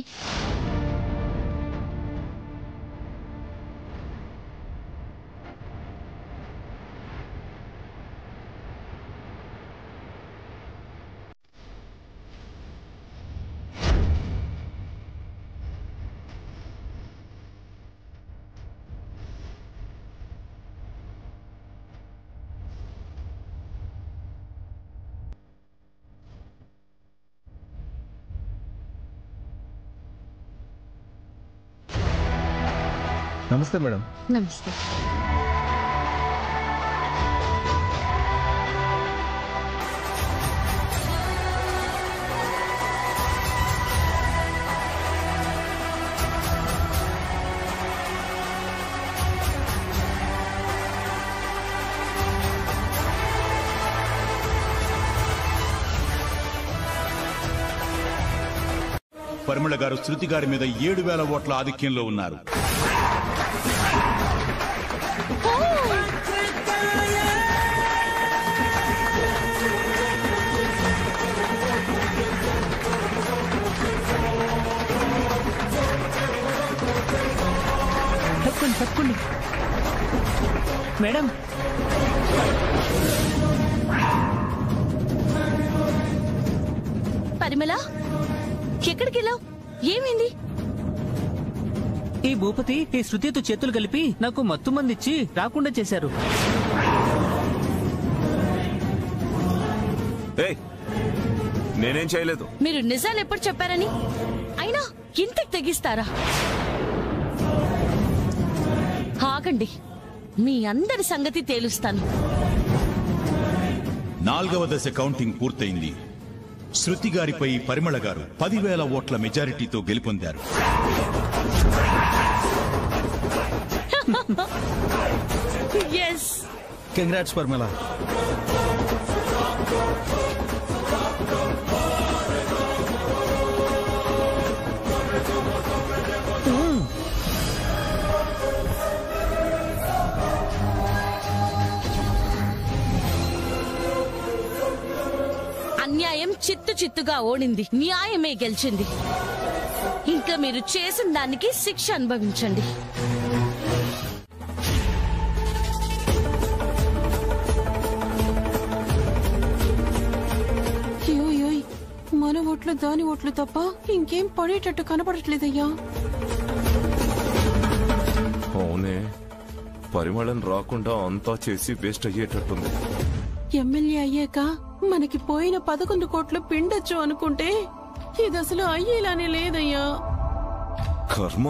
నమస్తే మేడం. నమస్తే. పరిమళ గారు శృతి గారి మీద 7,000 ఓట్ల ఆధిక్యంలో ఉన్నారు. తప్పండి మేడం. పరిమళ, ఎక్కడికి వెళ్ళావు? ఏమైంది? ఈ భూపతి ఈ శృతితో చేతులు కలిపి నాకు మత్తు మందిచ్చి రాకుండా చేశారు. నేనేం చేయలేదు. మీరు నిజాలు ఎప్పుడు చెప్పారని అయినా ఇంతకు తెగిస్తారా? ఆగండి, మీ అందరి సంగతి తేలుస్తాను. 4వ దశ కౌంటింగ్ పూర్తయింది. శృతి గారిపై పరిమళ గారు 10,000 ఓట్ల మెజారిటీతో గెలుపొందారు. కంగ్రాట్స్ పరిమళ. అన్యాయం చిత్తుగా ఓడింది, న్యాయమే గెలిచింది. ఇంకా మీరు చేసిన దానికి శిక్ష అనుభవించండి. మన ఓట్లు దాని ఓట్లు తప్ప ఇంకేం పడేటట్టు కనపడట్లేదయ్యా. అవునే, పరిమళం రాకుండా అంతా చేసి వేస్ట్ అయ్యేటట్టుంది. ఎమ్మెల్యే అయ్యాక మనకి పోయిన 11 కోట్లు పిండొచ్చు అనుకుంటే ఇది అసలు అయ్యేలానే లేదయ్యా. కర్మ.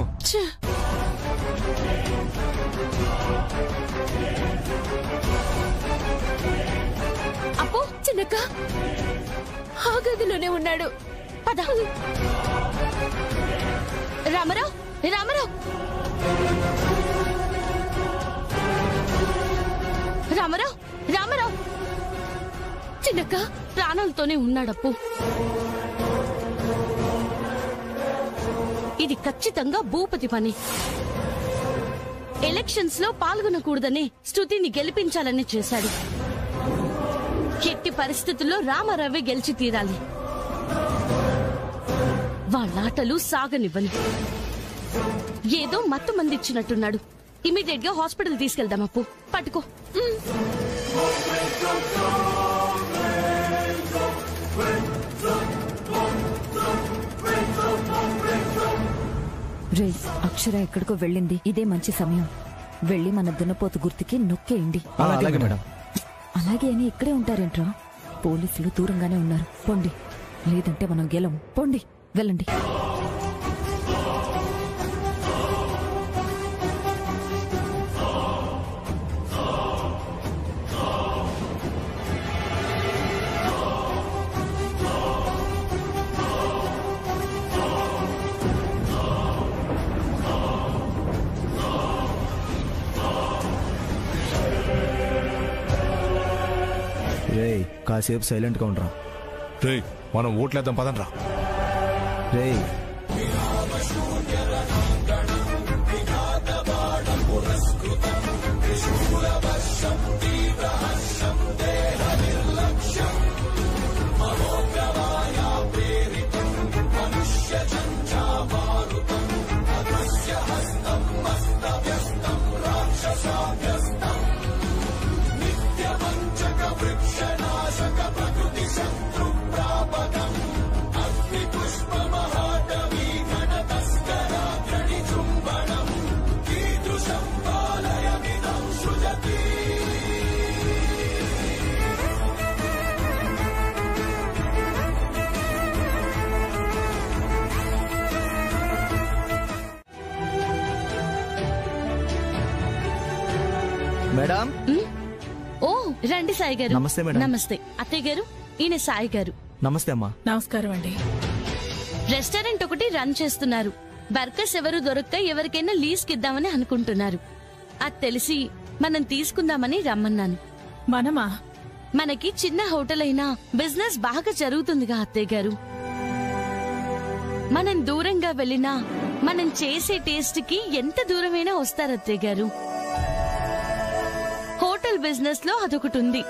అప్పో చిన్నక్క ఆ గదిలోనే ఉన్నాడు. పద. రామారావు, రామారావు, రామారావు, రామారావు. చిన్నక్క ప్రాణాలతోనే ఉన్నాడప్పు. ఇది ఖచ్చితంగా భూపతి పని. ఎలక్షన్స్ లో పాల్గొనకూడదని శృతిని గెలిపించాలని చేశాడు. ఎట్టి పరిస్థితుల్లో రామారావే గెలిచి తీరాలి. వాళ్ళాటలు సాగనివ్వని. ఏదో మత్తు మందిచ్చినట్టున్నాడు. ఇమీడియట్ గా హాస్పిటల్ తీసుకెళ్దాం. అప్పు పట్టుకో. రే, అక్షర ఎక్కడికో వెళ్ళింది. ఇదే మంచి సమయం. వెళ్ళి మన దున్నపోతు గుర్తుకి నొక్కేయండి. అలాగే మేడం. అలాగే అని ఇక్కడే ఉంటారేంట్రా? పోలీసులు దూరంగానే ఉన్నారు. పొండి, లేదంటే మనం గెలము. పొండి, వెళ్ళండి. రేయ్, కాసేపు సైలెంట్గా ఉండరా. రేయ్, మనం ఓట్లేద్దాం పదండ్రా. రేయ్, మేడం. ఓ రండి సాయి గారు. నమస్తే మేడం. నమస్తే అత్తయ్య గారు. ఈయన సాయి గారు. నమస్తే అమ్మా. నమస్కారం అండి. రెస్టారెంట్ ఒకటి రన్ చేస్తున్నారు. వర్కర్స్ ఎవరు దొరక్క ఎవరికైనా లీజ్కి ఇద్దామని అనుకుంటున్నారు. అది తెలిసి మనం తీసుకుందామని రమ్మన్నాను. మనమా? మనకి చిన్న హోటల్ అయినా బిజినెస్ బాగా జరుగుతుందిగా అత్తయ్య గారు. మనం దూరంగా వెళ్ళినా మనం చేసే టేస్ట్ కి ఎంత దూరమైనా వస్తారు అత్తయ్య గారు. హోటల్ బిజినెస్ లో అదొకటి ఉంది.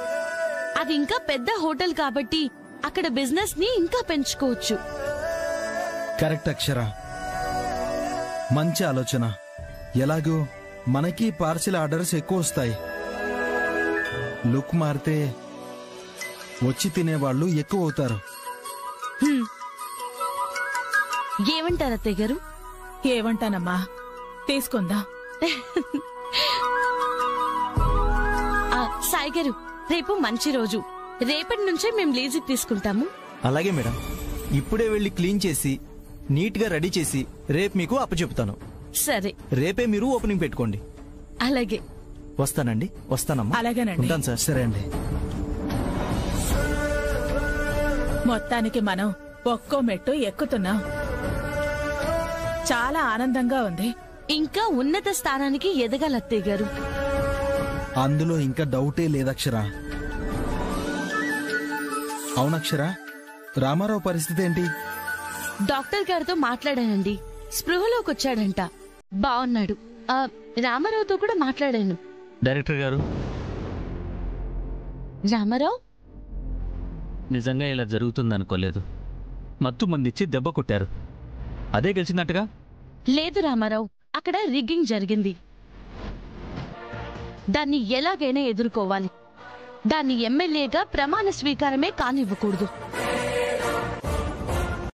అది ఇంకా పెద్ద హోటల్ కాబట్టి అక్కడ బిజినెస్ ని ఇంకా పెంచుకోవచ్చు. కరెక్ట్ అక్షర, మంచి ఆలోచన. ఎలాగో మనకి పార్సిల్ ఆర్డర్స్ ఎక్కువ వస్తాయి. లుక్ మారితే వచ్చి తినేవాళ్ళు ఎక్కువ అవుతారు. ఏమంటారు అత్తయ్య గారు? ఏమంటానమ్మా, తీసుకుందాం. సాయి గారు, రేపు మంచి రోజు. రేపటి నుంచే మేము లీజుకి తీసుకుంటాము. అలాగే మేడం. ఇప్పుడే వెళ్ళి క్లీన్ చేసి నీట్ గా రెడీ చేసి రేపు మీకు అప్పచెప్తాను. సరే, రేపే మీరు ఓపెనింగ్ పెట్టుకోండి. అలాగే. వస్తానండి. వస్తానమ్మా. అలాగేనండి. ఉంటాను సార్. సరే అండి. మొత్తానికి మనం ఒక్కో మెట్టు ఎక్కుతున్నాం. చాలా ఆనందంగా ఉంది. ఇంకా ఉన్నత స్థానానికి ఎదగాలి అత్తయ్య గారు. అందులో ఇంకా డౌటే లేదక్షర. అవునక్షర, రామారావు పరిస్థితి ఏంటి? డాక్టర్ గారితో మాట్లాడానండి. స్పృహలోకి వచ్చాడంట. బాగున్నాడు. రామారావుతో కూడా మాట్లాడాను. డైరెక్టర్ గారు, రామారావు నిజంగా ఇలా జరుగుతుందనుకోలేదు. మత్తు మందిచ్చి దెబ్బ కొట్టారు. అదే గెలిచినట్టుగా? లేదు రామారావు, అక్కడ రిగ్గింగ్ జరిగింది. దాన్ని ఎలాగైనా ఎదుర్కోవాలి. దాన్ని ఎమ్మెల్యేగా ప్రమాణ స్వీకారమే కానివ్వకూడదు.